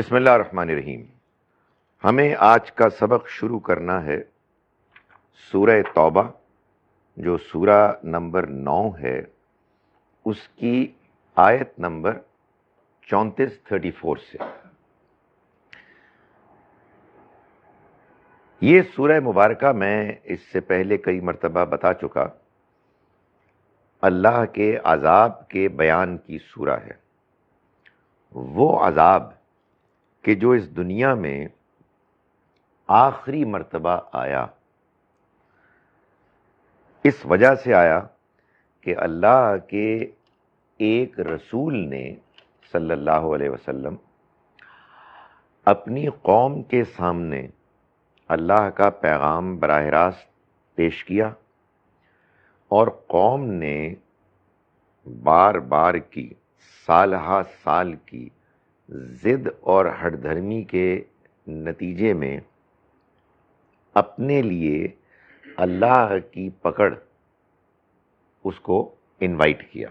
بسم اللہ الرحمن الرحیم۔ ہمیں آج کا سبق شروع کرنا ہے سورہ توبہ، جو سورہ نمبر 9 ہے، اس کی آیت نمبر 34 سے۔ یہ سورہ مبارکہ میں اس سے پہلے کئی مرتبہ بتا چکا، اللہ کے عذاب کے بیان کی سورہ ہے۔ وہ عذاب کہ جو اس دنیا میں آخری مرتبہ آیا، اس وجہ سے آیا کہ اللہ کے ایک رسول نے صلی اللہ علیہ وسلم اپنی قوم کے سامنے اللہ کا پیغام براہ راست پیش کیا، اور قوم نے بار بار کی، سال ہا سال کی ضد اور ہٹ دھرمی کے نتیجے میں اپنے لیے اللہ کی پکڑ اس کو انوائٹ کیا۔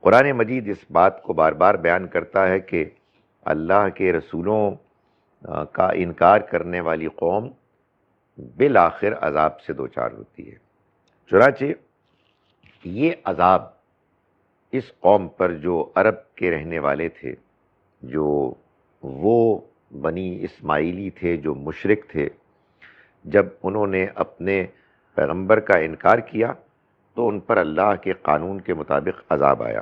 قرآن مجید اس بات کو بار بار بیان کرتا ہے کہ اللہ کے رسولوں کا انکار کرنے والی قوم بالآخر عذاب سے دوچار ہوتی ہے۔ چنانچہ یہ عذاب اس قوم پر جو عرب کے رہنے والے تھے، جو وہ بنی اسماعیلی تھے جو مشرک تھے، جب انہوں نے اپنے پیغمبر کا انکار کیا تو ان پر اللہ کے قانون کے مطابق عذاب آیا۔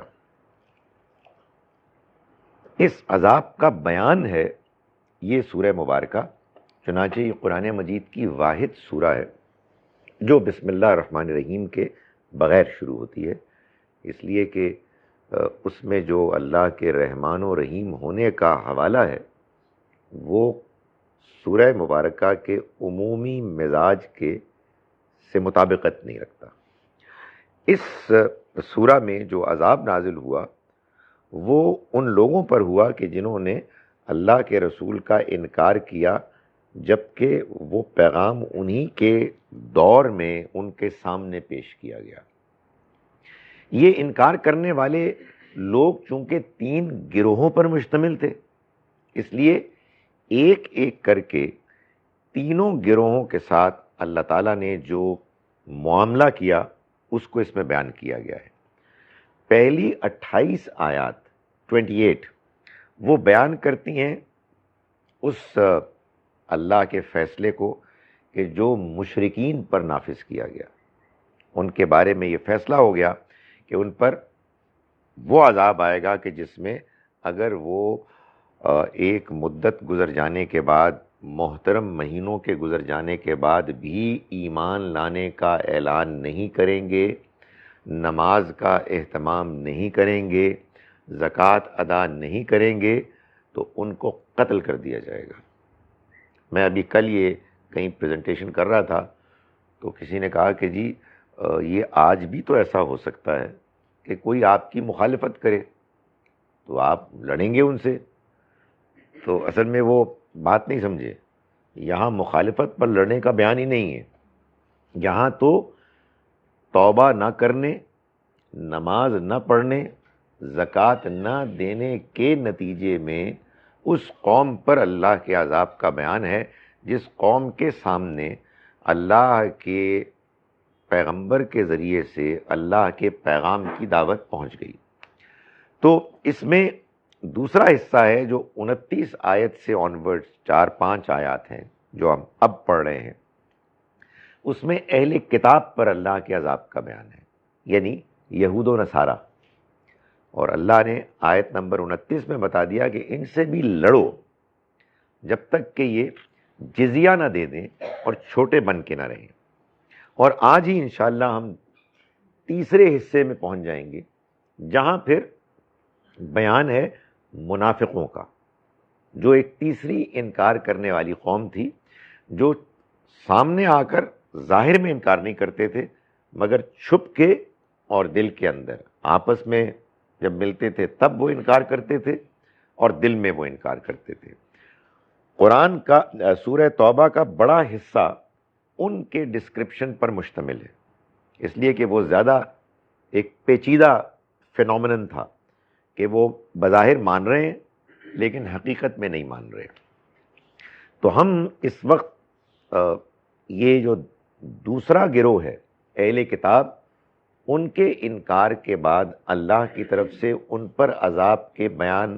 اس عذاب کا بیان ہے یہ سورہ مبارکہ۔ چنانچہ یہ قرآن مجید کی واحد سورہ ہے جو بسم اللہ الرحمن الرحیم کے بغیر شروع ہوتی ہے، اس لیے کہ اس میں جو اللہ کے رحمان و رحیم ہونے کا حوالہ ہے وہ سورہ مبارکہ کے عمومی مزاج کے سے مطابقت نہیں رکھتا۔ اس سورہ میں جو عذاب نازل ہوا وہ ان لوگوں پر ہوا کہ جنہوں نے اللہ کے رسول کا انکار کیا، جبکہ وہ پیغام انہی کے دور میں ان کے سامنے پیش کیا گیا۔ یہ انکار کرنے والے لوگ چونکہ 3 گروہوں پر مشتمل تھے، اس لیے ایک ایک کر کے تینوں گروہوں کے ساتھ اللہ تعالیٰ نے جو معاملہ کیا اس کو اس میں بیان کیا گیا ہے۔ پہلی 28 آیات 28 وہ بیان کرتی ہیں اس اللہ کے فیصلے کو کہ جو مشرکین پر نافذ کیا گیا، ان کے بارے میں یہ فیصلہ ہو گیا کہ ان پر وہ عذاب آئے گا کہ جس میں اگر وہ ایک مدت گزر جانے کے بعد، محترم مہینوں کے گزر جانے کے بعد بھی ایمان لانے کا اعلان نہیں کریں گے، نماز کا اہتمام نہیں کریں گے، زکوٰۃ ادا نہیں کریں گے، تو ان کو قتل کر دیا جائے گا۔ میں ابھی کل یہ کہیں پریزنٹیشن کر رہا تھا تو کسی نے کہا کہ جی یہ آج بھی تو ایسا ہو سکتا ہے کہ کوئی آپ کی مخالفت کرے تو آپ لڑیں گے ان سے۔ تو اصل میں وہ بات نہیں سمجھے، یہاں مخالفت پر لڑنے کا بیان ہی نہیں ہے، یہاں تو توبہ نہ کرنے، نماز نہ پڑھنے، زکوٰۃ نہ دینے کے نتیجے میں اس قوم پر اللہ کے عذاب کا بیان ہے جس قوم کے سامنے اللہ کے پیغمبر کے ذریعے سے اللہ کے پیغام کی دعوت پہنچ گئی۔ تو اس میں دوسرا حصہ ہے جو 29 آیت سے آنورڈ 4-5 آیات ہیں جو ہم اب پڑھ رہے ہیں، اس میں اہل کتاب پر اللہ کے عذاب کا بیان ہے، یعنی یہود و نصارہ۔ اور اللہ نے آیت نمبر 29 میں بتا دیا کہ ان سے بھی لڑو جب تک کہ یہ جزیہ نہ دے دیں اور چھوٹے بن کے نہ رہیں۔ اور آج ہی انشاءاللہ ہم تیسرے حصے میں پہنچ جائیں گے جہاں پھر بیان ہے منافقوں کا، جو ایک تیسری انکار کرنے والی قوم تھی، جو سامنے آ کر ظاہر میں انکار نہیں کرتے تھے مگر چھپ کے اور دل کے اندر، آپس میں جب ملتے تھے تب وہ انکار کرتے تھے اور دل میں وہ انکار کرتے تھے۔ قرآن کا سورہ توبہ کا بڑا حصہ ان کے ڈسکرپشن پر مشتمل ہے، اس لیے کہ وہ زیادہ ایک پیچیدہ فینومینن تھا کہ وہ بظاہر مان رہے ہیں لیکن حقیقت میں نہیں مان رہے. تو ہم اس وقت یہ جو دوسرا گروہ ہے اہل کتاب، ان کے انکار کے بعد اللہ کی طرف سے ان پر عذاب کے بیان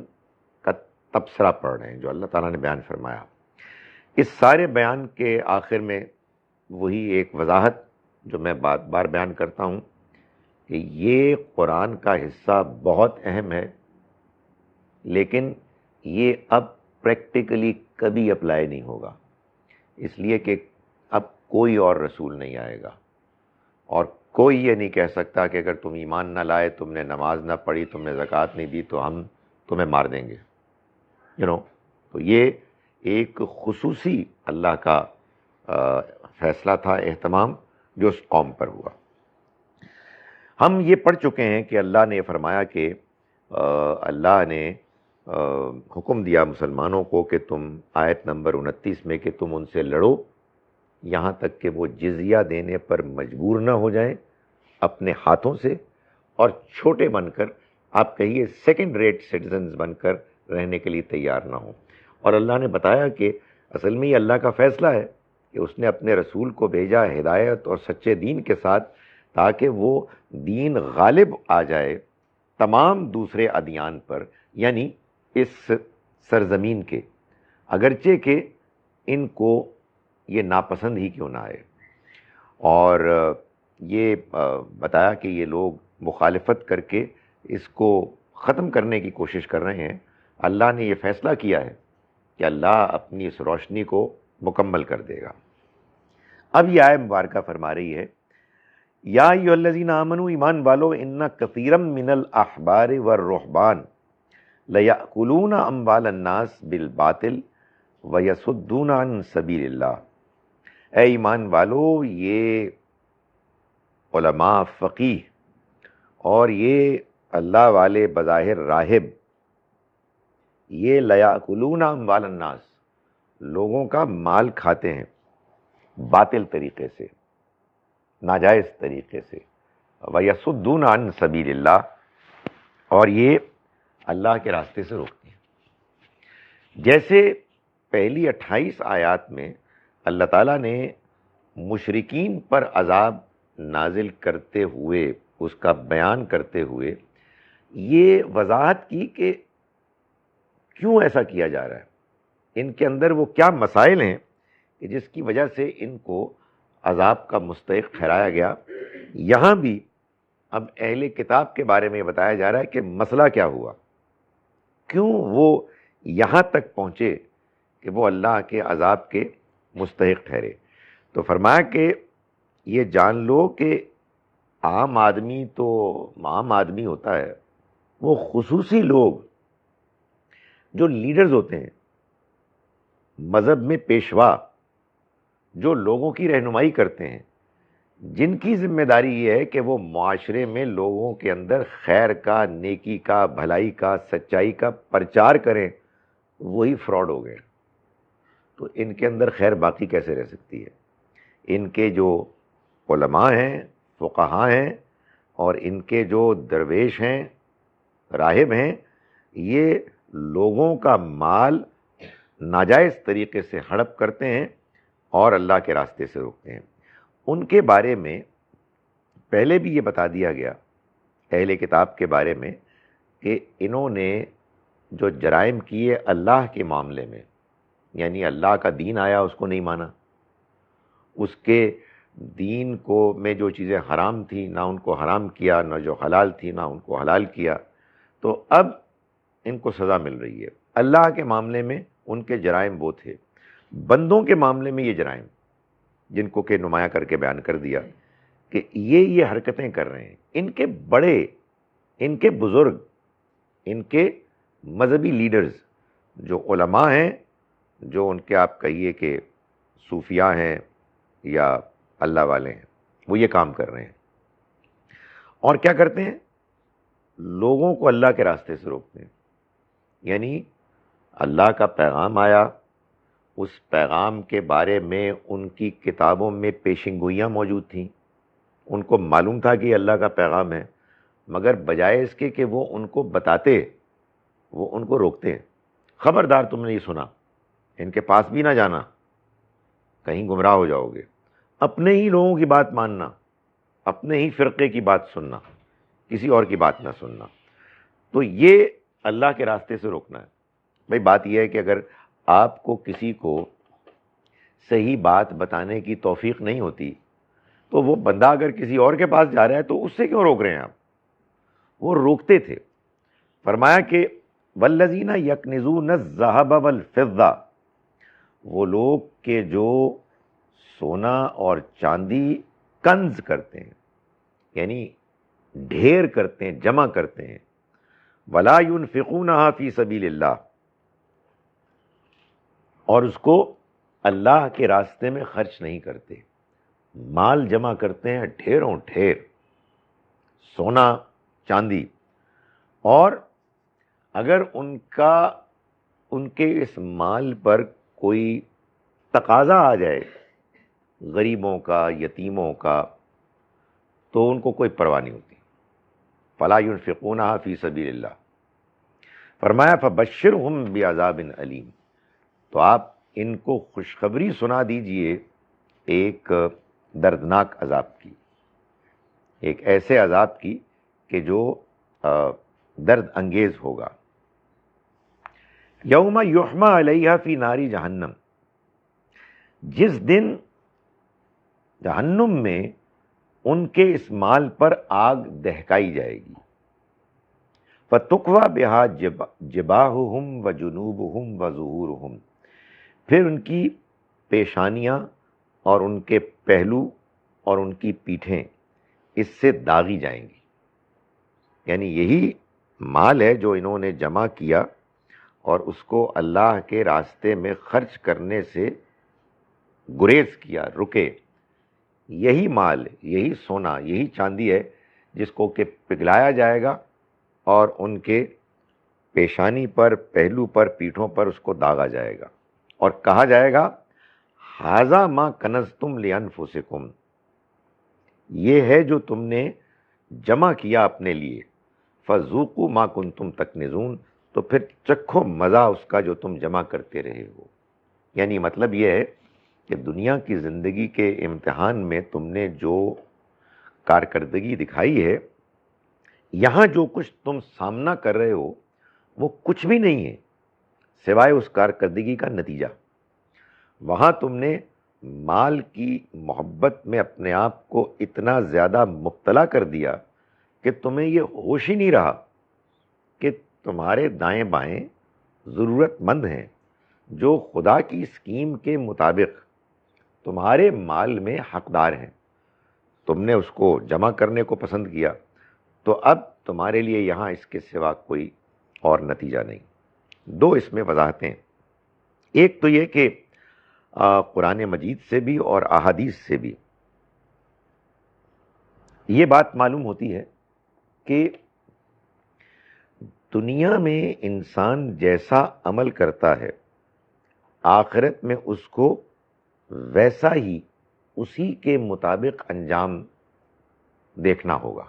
کا تبصرہ پڑھ رہے ہیں جو اللہ تعالیٰ نے بیان فرمایا. اس سارے بیان کے آخر میں وہی ایک وضاحت جو میں بار بار بیان کرتا ہوں کہ یہ قرآن کا حصہ بہت اہم ہے، لیکن یہ اب پریکٹیکلی کبھی اپلائی نہیں ہوگا، اس لیے کہ اب کوئی اور رسول نہیں آئے گا، اور کوئی یہ نہیں کہہ سکتا کہ اگر تم ایمان نہ لائے، تم نے نماز نہ پڑھی، تم نے زکوٰۃ نہیں دی تو ہم تمہیں مار دیں گے. تو یہ ایک خصوصی اللہ کا فیصلہ تھا، اہتمام جو اس قوم پر ہوا. ہم یہ پڑھ چکے ہیں کہ اللہ نے فرمایا کہ اللہ نے حکم دیا مسلمانوں کو کہ تم آیت نمبر 29 میں کہ تم ان سے لڑو یہاں تک کہ وہ جزیہ دینے پر مجبور نہ ہو جائیں اپنے ہاتھوں سے، اور چھوٹے بن کر، آپ کہیے سیکنڈ ریٹ سٹیزنز بن کر رہنے کے لیے تیار نہ ہوں. اور اللہ نے بتایا کہ اصل میں یہ اللہ کا فیصلہ ہے کہ اس نے اپنے رسول کو بھیجا ہدایت اور سچے دین کے ساتھ تاکہ وہ دین غالب آ جائے تمام دوسرے ادیان پر، یعنی اس سرزمین کے، اگرچہ کہ ان کو یہ ناپسند ہی کیوں نہ آئے. اور یہ بتایا کہ یہ لوگ مخالفت کر کے اس کو ختم کرنے کی کوشش کر رہے ہیں. اللہ نے یہ فیصلہ کیا ہے کہ اللہ اپنی اس روشنی کو مکمل کر دے گا. اب یہ آیت مبارکہ فرما رہی ہے یا ایھا الذین آمنوا، ایمان والو، ان کثیرا من الاحبار والرہبان لیأکلون اموال الناس بالباطل ویصدون عن سبیل اللہ. اے ایمان والو، یہ علماء، فقیہ اور یہ اللہ والے بظاہر راہب، یہ لیأکلون اموال الناس، لوگوں کا مال کھاتے ہیں باطل طریقے سے، ناجائز طریقے سے. وَيَصُدُّونَ عَن سَبِيلِ اللَّهِ، اور یہ اللہ کے راستے سے روکتے ہیں. جیسے پہلی 28 آیات میں اللہ تعالیٰ نے مشرکین پر عذاب نازل کرتے ہوئے، اس کا بیان کرتے ہوئے یہ وضاحت کی کہ کیوں ایسا کیا جا رہا ہے، ان کے اندر وہ کیا مسائل ہیں کہ جس کی وجہ سے ان کو عذاب کا مستحق ٹھہرایا گیا. یہاں بھی اب اہل کتاب کے بارے میں بتایا جا رہا ہے کہ مسئلہ کیا ہوا، کیوں وہ یہاں تک پہنچے کہ وہ اللہ کے عذاب کے مستحق ٹھہرے. تو فرمایا کہ یہ جان لو کہ عام آدمی تو عام آدمی ہوتا ہے، وہ خصوصی لوگ جو لیڈرز ہوتے ہیں، مذہب میں پیشوا جو لوگوں کی رہنمائی کرتے ہیں، جن کی ذمہ داری یہ ہے کہ وہ معاشرے میں لوگوں کے اندر خیر کا، نیکی کا، بھلائی کا، سچائی کا پرچار کریں، وہی فراڈ ہو گئے. تو ان کے اندر خیر باقی کیسے رہ سکتی ہے؟ ان کے جو علماء ہیں، فقہاء ہیں، اور ان کے جو درویش ہیں، راہب ہیں، یہ لوگوں کا مال ناجائز طریقے سے ہڑپ کرتے ہیں اور اللہ کے راستے سے روکتے ہیں. ان کے بارے میں پہلے بھی یہ بتا دیا گیا اہل کتاب کے بارے میں کہ انہوں نے جو جرائم کیے اللہ کے معاملے میں، یعنی اللہ کا دین آیا اس کو نہیں مانا، اس کے دین کو میں جو چیزیں حرام تھیں نہ ان کو حرام کیا، نہ جو حلال تھی نہ ان کو حلال کیا. تو اب ان کو سزا مل رہی ہے. اللہ کے معاملے میں ان کے جرائم وہ تھے، بندوں کے معاملے میں یہ جرائم جن کو کہ نمایاں کر کے بیان کر دیا کہ یہ حرکتیں کر رہے ہیں. ان کے بڑے، ان کے بزرگ، ان کے مذہبی لیڈرز جو علماء ہیں، جو ان کے آپ کہیے کہ صوفیاء ہیں یا اللہ والے ہیں، وہ یہ کام کر رہے ہیں. اور کیا کرتے ہیں؟ لوگوں کو اللہ کے راستے سے روکتے ہیں. یعنی اللہ کا پیغام آیا، اس پیغام کے بارے میں ان کی کتابوں میں پیشن گوئیاں موجود تھیں، ان کو معلوم تھا کہ یہ اللہ کا پیغام ہے، مگر بجائے اس کے کہ وہ ان کو بتاتے، وہ ان کو روکتے ہیں. خبردار تم نے یہ سنا، ان کے پاس بھی نہ جانا، کہیں گمراہ ہو جاؤ گے، اپنے ہی لوگوں کی بات ماننا، اپنے ہی فرقے کی بات سننا، کسی اور کی بات نہ سننا۔ تو یہ اللہ کے راستے سے روکنا ہے۔ بھئی بات یہ ہے کہ اگر آپ کو کسی کو صحیح بات بتانے کی توفیق نہیں ہوتی تو وہ بندہ اگر کسی اور کے پاس جا رہا ہے تو اس سے کیوں روک رہے ہیں آپ؟ وہ روکتے تھے۔ فرمایا کہ والذین یکنزون الذھب والفضہ، وہ لوگ کہ جو سونا اور چاندی کنز کرتے ہیں، یعنی ڈھیر کرتے ہیں، جمع کرتے ہیں، ولا ينفقونها فی سبیل اللہ، اور اس کو اللہ کے راستے میں خرچ نہیں کرتے، مال جمع کرتے ہیں ڈھیروں ڈھیر، سونا چاندی، اور اگر ان کے اس مال پر کوئی تقاضا آ جائے غریبوں کا، یتیموں کا، تو ان کو کوئی پرواہ نہیں ہوتی۔ فلا ينفقونها فی سبیل اللہ، فرمایا فبشرہم بعذاب علیم، تو آپ ان کو خوشخبری سنا دیجئے ایک دردناک عذاب کی، ایک ایسے عذاب کی کہ جو درد انگیز ہوگا۔ یوم یحمى علیہا فی نار جہنم، جس دن جہنم میں ان کے اس مال پر آگ دہکائی جائے گی، فَتُقْوَى بِهَا جِبَاهُهُمْ وَجُنُوبُهُمْ وَظُهُورُهُمْ، پھر ان کی پیشانیاں اور ان کے پہلو اور ان کی پیٹھیں اس سے داغی جائیں گی۔ یعنی یہی مال ہے جو انہوں نے جمع کیا اور اس کو اللہ کے راستے میں خرچ کرنے سے گریز کیا، رکے، یہی مال، یہی سونا، یہی چاندی ہے جس کو کہ پگھلایا جائے گا اور ان کے پیشانی پر، پہلو پر، پیٹھوں پر اس کو داغا جائے گا، اور کہا جائے گا ھذا ما کنزتم لانفسکم، یہ ہے جو تم نے جمع کیا اپنے لیے، فذوقوا ما کنتم تکنزون، تو پھر چکھو مزہ اس کا جو تم جمع کرتے رہے ہو۔ یعنی مطلب یہ ہے کہ دنیا کی زندگی کے امتحان میں تم نے جو کارکردگی دکھائی ہے، یہاں جو کچھ تم سامنا کر رہے ہو وہ کچھ بھی نہیں ہے سوائے اس کارکردگی کا نتیجہ۔ وہاں تم نے مال کی محبت میں اپنے آپ کو اتنا زیادہ مبتلا کر دیا کہ تمہیں یہ ہوش ہی نہیں رہا کہ تمہارے دائیں بائیں ضرورت مند ہیں جو خدا کی اسکیم کے مطابق تمہارے مال میں حقدار ہیں، تم نے اس کو جمع کرنے کو پسند کیا، تو اب تمہارے لیے یہاں اس کے سوا کوئی اور نتیجہ نہیں۔ دو اس میں وضاحتیں، ایک تو یہ کہ قرآن مجید سے بھی اور احادیث سے بھی یہ بات معلوم ہوتی ہے کہ دنیا میں انسان جیسا عمل کرتا ہے آخرت میں اس کو ویسا ہی اسی کے مطابق انجام دیکھنا ہوگا،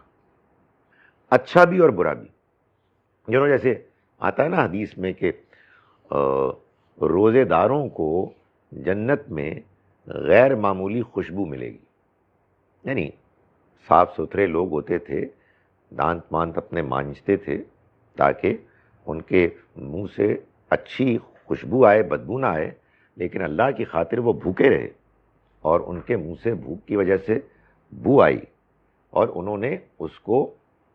اچھا بھی اور برا بھی۔ جیسے آتا ہے نا حدیث میں کہ روزے داروں کو جنت میں غیر معمولی خوشبو ملے گی، یعنی صاف ستھرے لوگ ہوتے تھے، دانت مانت اپنے مانجتے تھے تاکہ ان کے منہ سے اچھی خوشبو آئے، بدبو نہ آئے، لیکن اللہ کی خاطر وہ بھوکے رہے اور ان کے منہ سے بھوک کی وجہ سے بو آئی اور انہوں نے اس کو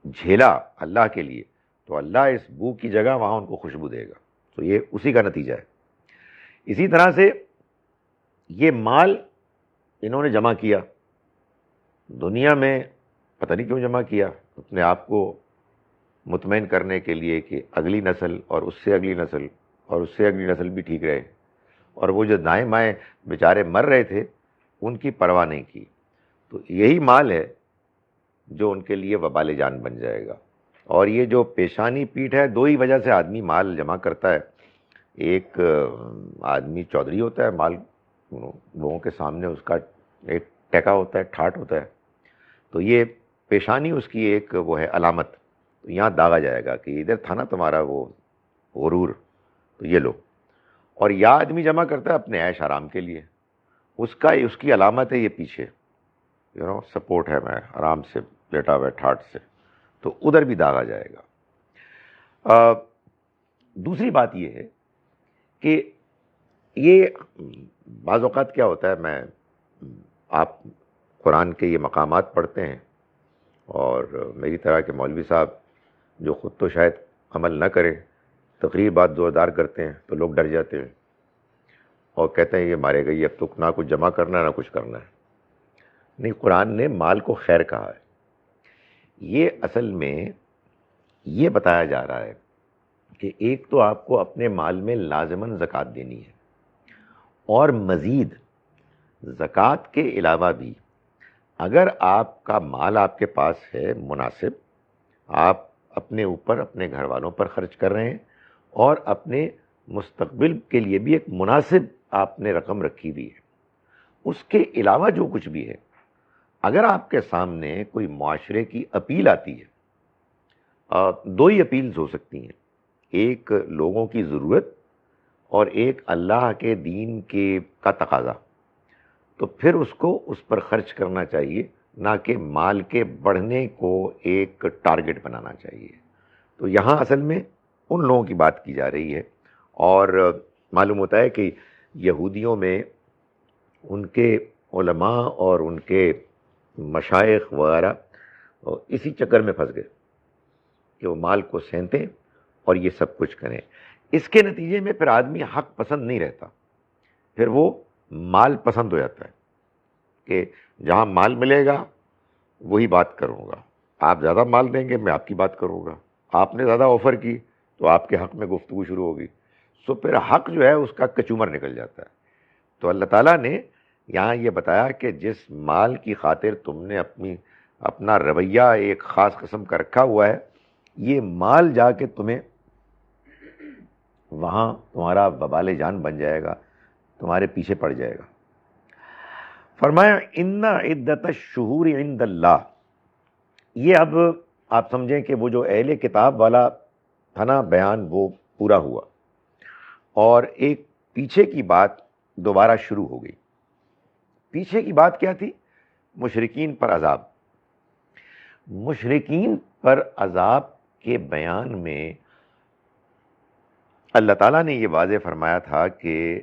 جھیلا اللہ کے لیے، تو اللہ اس بو کی جگہ وہاں ان کو خوشبو دے گا۔ تو یہ اسی کا نتیجہ ہے۔ اسی طرح سے یہ مال انہوں نے جمع کیا دنیا میں، پتہ نہیں کیوں جمع کیا، اپنے آپ کو مطمئن کرنے کے لیے کہ اگلی نسل اور اس سے اگلی نسل اور اس سے اگلی نسل بھی ٹھیک رہے، اور وہ جو دائیں بائیں بیچارے مر رہے تھے ان کی پرواہ نہیں کی۔ تو یہی مال ہے جو ان کے لیے وبال جان بن جائے گا۔ اور یہ جو پیشانی پیٹھ ہے، دو ہی وجہ سے آدمی مال جمع کرتا ہے۔ ایک آدمی چودھری ہوتا ہے، مال لوگوں کے سامنے اس کا ایک ٹیکا ہوتا ہے، ٹھاٹ ہوتا ہے، تو یہ پیشانی اس کی ایک وہ ہے علامت، تو یہاں داغا جائے گا کہ ادھر تھا نا تمہارا وہ غرور، تو یہ لو. اور یا آدمی جمع کرتا ہے اپنے عیش آرام کے لیے، اس کی علامت ہے یہ پیچھے سپورٹ ہے، میں آرام سے لیٹا ہوا ٹھاٹ سے، تو ادھر بھی داغا جائے گا. دوسری بات یہ ہے کہ یہ بعض اوقات کیا ہوتا ہے، آپ قرآن کے یہ مقامات پڑھتے ہیں اور میری طرح کے مولوی صاحب جو خود تو شاید عمل نہ کریں، تقریر بات زوردار کرتے ہیں تو لوگ ڈر جاتے ہیں اور کہتے ہیں یہ مارے گئی، اب تو نہ کچھ جمع کرنا ہے نہ کچھ کرنا ہے. نہیں، قرآن نے مال کو خیر کہا ہے. یہ اصل میں یہ بتایا جا رہا ہے کہ ایک تو آپ کو اپنے مال میں لازماً زکوٰۃ دینی ہے، اور مزید زکوٰۃ کے علاوہ بھی اگر آپ کا مال آپ کے پاس ہے مناسب، آپ اپنے اوپر اپنے گھر والوں پر خرچ کر رہے ہیں اور اپنے مستقبل کے لیے بھی ایک مناسب آپ نے رقم رکھی ہوئی ہے، اس کے علاوہ جو کچھ بھی ہے، اگر آپ کے سامنے کوئی معاشرے کی اپیل آتی ہے، دو ہی اپیلز ہو سکتی ہیں، ایک لوگوں کی ضرورت اور ایک اللہ کے دین کا تقاضا، تو پھر اس کو اس پر خرچ کرنا چاہیے، نہ کہ مال کے بڑھنے کو ایک ٹارگٹ بنانا چاہیے. تو یہاں اصل میں ان لوگوں کی بات کی جا رہی ہے. اور معلوم ہوتا ہے کہ یہودیوں میں ان کے علماء اور ان کے مشائخ وغیرہ اسی چکر میں پھنس گئے کہ وہ مال کو سینتیں اور یہ سب کچھ کریں. اس کے نتیجے میں پھر آدمی حق پسند نہیں رہتا، پھر وہ مال پسند ہو جاتا ہے کہ جہاں مال ملے گا وہی بات کروں گا، آپ زیادہ مال دیں گے میں آپ کی بات کروں گا، آپ نے زیادہ آفر کی تو آپ کے حق میں گفتگو شروع ہوگی. سو پھر حق جو ہے اس کا کچومر نکل جاتا ہے. تو اللہ تعالیٰ نے یہاں یہ بتایا کہ جس مال کی خاطر تم نے اپنا رویہ ایک خاص قسم کا رکھا ہوا ہے، یہ مال جا کے تمہیں وہاں تمہارا وبال جان بن جائے گا، تمہارے پیچھے پڑ جائے گا. فرمایا ان عدت الشہور عند اللہ. یہ اب آپ سمجھیں کہ وہ جو اہل کتاب والا تھا نا بیان، وہ پورا ہوا اور ایک پیچھے کی بات دوبارہ شروع ہو گئی. پیچھے کی بات کیا تھی؟ مشرکین پر عذاب. مشرکین پر عذاب کے بیان میں اللہ تعالیٰ نے یہ واضح فرمایا تھا کہ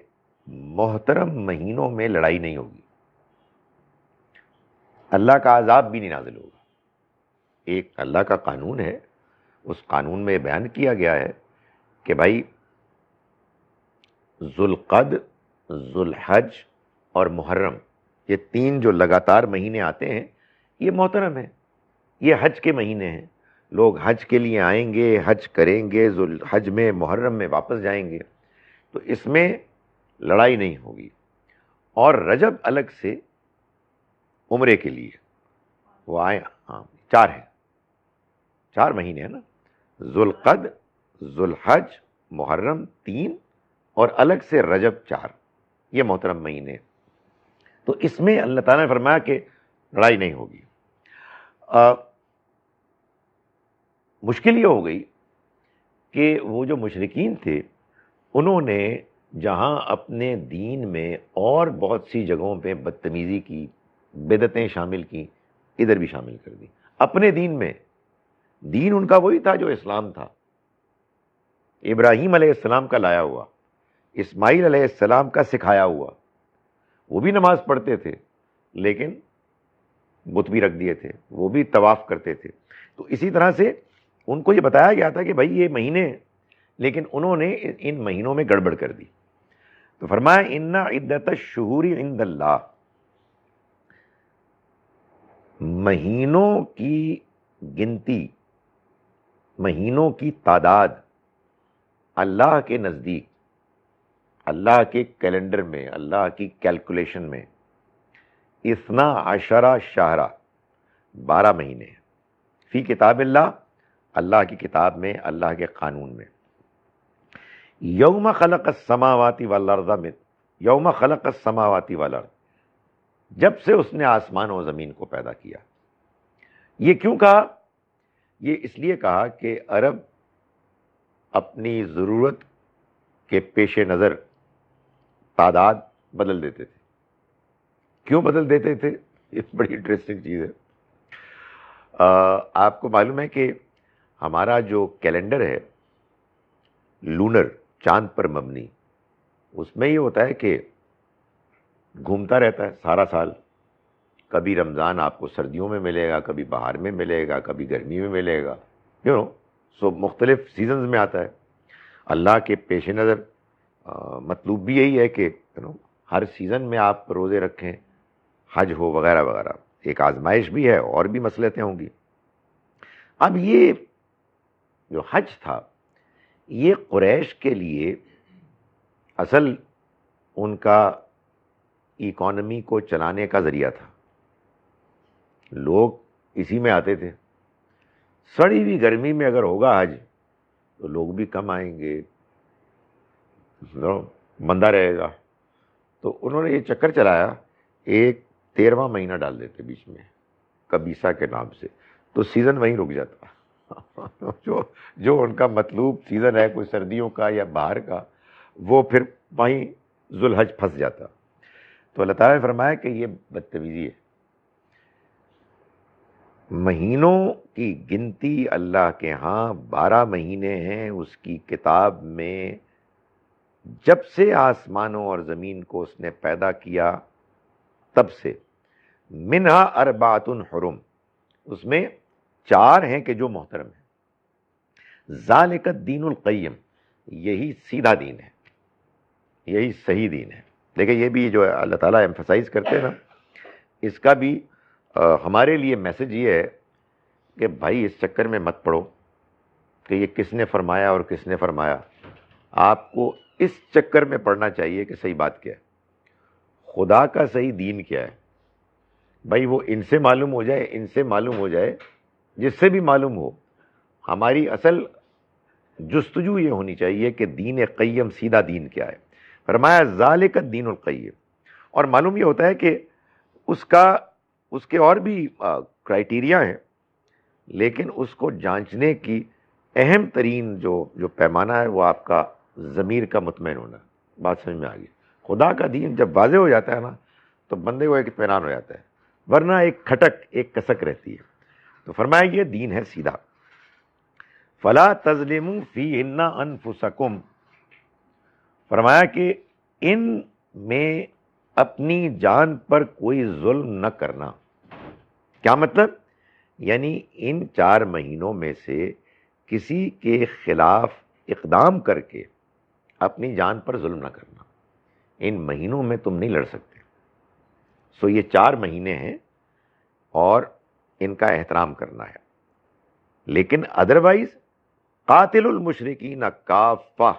محترم مہینوں میں لڑائی نہیں ہوگی، اللہ کا عذاب بھی نہیں نازل ہوگا. ایک اللہ کا قانون ہے، اس قانون میں بیان کیا گیا ہے کہ بھائی ذوالقعد، ذوالحج اور محرم، یہ تین جو لگاتار مہینے آتے ہیں یہ محترم ہیں، یہ حج کے مہینے ہیں. لوگ حج کے لیے آئیں گے، حج کریں گے، ذوالحج میں محرم میں واپس جائیں گے، تو اس میں لڑائی نہیں ہوگی. اور رجب الگ سے عمرے کے لیے وہ آئے، ہاں 4 ہیں، 4 مہینے ہیں نا، ذوالقعد، ذوالحج، محرم 3 اور الگ سے رجب 4، یہ محترم مہینے. تو اس میں اللہ تعالیٰ نے فرمایا کہ لڑائی نہیں ہوگی. مشکل یہ ہو گئی کہ وہ جو مشرکین تھے انہوں نے جہاں اپنے دین میں اور بہت سی جگہوں پہ بدتمیزی کی، بدعتیں شامل کی، ادھر بھی شامل کر دی. اپنے دین میں، دین ان کا وہی تھا جو اسلام تھا، ابراہیم علیہ السلام کا لایا ہوا، اسماعیل علیہ السلام کا سکھایا ہوا. وہ بھی نماز پڑھتے تھے لیکن بت بھی رکھ دیے تھے، وہ بھی طواف کرتے تھے. تو اسی طرح سے ان کو یہ بتایا گیا تھا کہ بھائی یہ مہینے، لیکن انہوں نے ان مہینوں میں گڑبڑ کر دی. تو فرمایا ان عدت الشہور عند اللہ، مہینوں کی گنتی، مہینوں کی تعداد اللہ کے نزدیک، اللہ کے کیلنڈر میں، اللہ کی کیلکولیشن میں 12 شہرہ، 12 مہینے فی کتاب اللہ، اللہ کی کتاب میں، اللہ کے قانون میں. یوم خلق السماوات والارض، میں یوم خلق السماوات والارض، جب سے اس نے آسمان و زمین کو پیدا کیا. یہ کیوں کہا؟ یہ اس لیے کہا کہ عرب اپنی ضرورت کے پیش نظر تعداد بدل دیتے تھے. کیوں بدل دیتے تھے؟ یہ بڑی انٹرسٹنگ چیز ہے. آپ کو معلوم ہے کہ ہمارا جو کیلنڈر ہے لونر، چاند پر مبنی، اس میں یہ ہوتا ہے کہ گھومتا رہتا ہے سارا سال. کبھی رمضان آپ کو سردیوں میں ملے گا، کبھی بہار میں ملے گا، کبھی گرمی میں ملے گا، سو مختلف سیزنز میں آتا ہے. اللہ کے پیش نظر مطلوب بھی یہی ہے کہ ہر سیزن میں آپ روزے رکھیں، حج ہو وغیرہ وغیرہ. ایک آزمائش بھی ہے اور بھی مصلحتیں ہوں گی. اب یہ جو حج تھا یہ قریش کے لیے اصل ان کا اکانومی کو چلانے کا ذریعہ تھا. لوگ اسی میں آتے تھے. سڑی ہوئی گرمی میں اگر ہوگا حج تو لوگ بھی کم آئیں گے، بندہ رہے گا. تو انہوں نے یہ چکر چلایا، ایک 13واں مہینہ ڈال دیتے بیچ میں کبیسہ کے نام سے، تو سیزن وہیں رک جاتا. جو ان کا مطلوب سیزن ہے کوئی سردیوں کا یا باہر کا، وہ پھر وہیں ذوالحج پھنس جاتا. تو اللہ تعالیٰ نے فرمایا کہ یہ بدتمیزی ہے. مہینوں کی گنتی اللہ کے ہاں 12 مہینے ہیں اس کی کتاب میں. جب سے آسمانوں اور زمین کو اس نے پیدا کیا تب سے، منہا اربعۃ حرم، اس میں 4 ہیں کہ جو محترم ہیں. ذالک الدین القیم، یہی سیدھا دین ہے، یہی صحیح دین ہے. دیکھیں یہ بھی جو اللہ تعالیٰ ایمفسائز کرتے ہیں نا، اس کا بھی ہمارے لیے میسج یہ ہے کہ بھائی اس چکر میں مت پڑو کہ یہ کس نے فرمایا اور کس نے فرمایا. آپ کو اس چکر میں پڑھنا چاہیے کہ صحیح بات کیا ہے، خدا کا صحیح دین کیا ہے. بھائی وہ ان سے معلوم ہو جائے، ان سے معلوم ہو جائے، جس سے بھی معلوم ہو. ہماری اصل جستجو یہ ہونی چاہیے کہ دین قیم، سیدھا دین کیا ہے. فرمایا ذالک الدین القیم. اور معلوم یہ ہوتا ہے کہ اس کے اور بھی کرائیٹیریا ہیں، لیکن اس کو جانچنے کی اہم ترین جو پیمانہ ہے وہ آپ کا ضمیر کا مطمئن ہونا. بات سمجھ میں آ گئی؟ خدا کا دین جب واضح ہو جاتا ہے نا تو بندے کو ایک اطمینان ہو جاتا ہے، ورنہ ایک کھٹک، ایک کسک رہتی ہے. تو فرمایا یہ دین ہے سیدھا. فلا تظلموا فیہن انفسکم، فرمایا کہ ان میں اپنی جان پر کوئی ظلم نہ کرنا. کیا مطلب؟ یعنی ان 4 مہینوں میں سے کسی کے خلاف اقدام کر کے اپنی جان پر ظلم نہ کرنا. ان مہینوں میں تم نہیں لڑ سکتے. سو یہ 4 مہینے ہیں اور ان کا احترام کرنا ہے. لیکن ادروائز قاتل المشرکین کافہ،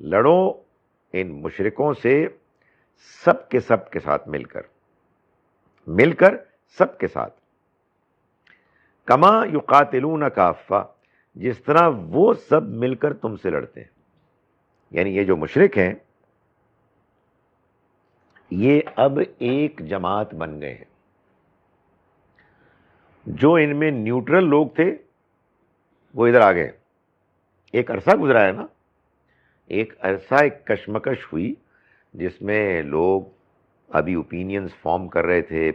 لڑو ان مشرکوں سے سب کے ساتھ مل کر سب کے ساتھ. کما یقاتلون کافہ، جس طرح وہ سب مل کر تم سے لڑتے ہیں. یعنی یہ جو مشرک ہیں یہ اب ایک جماعت بن گئے ہیں. جو ان میں نیوٹرل لوگ تھے وہ ادھر آ گئے. ایک عرصہ گزرا ہے نا، ایک عرصہ ایک کشمکش ہوئی جس میں لوگ ابھی اوپینینز فارم کر رہے تھے،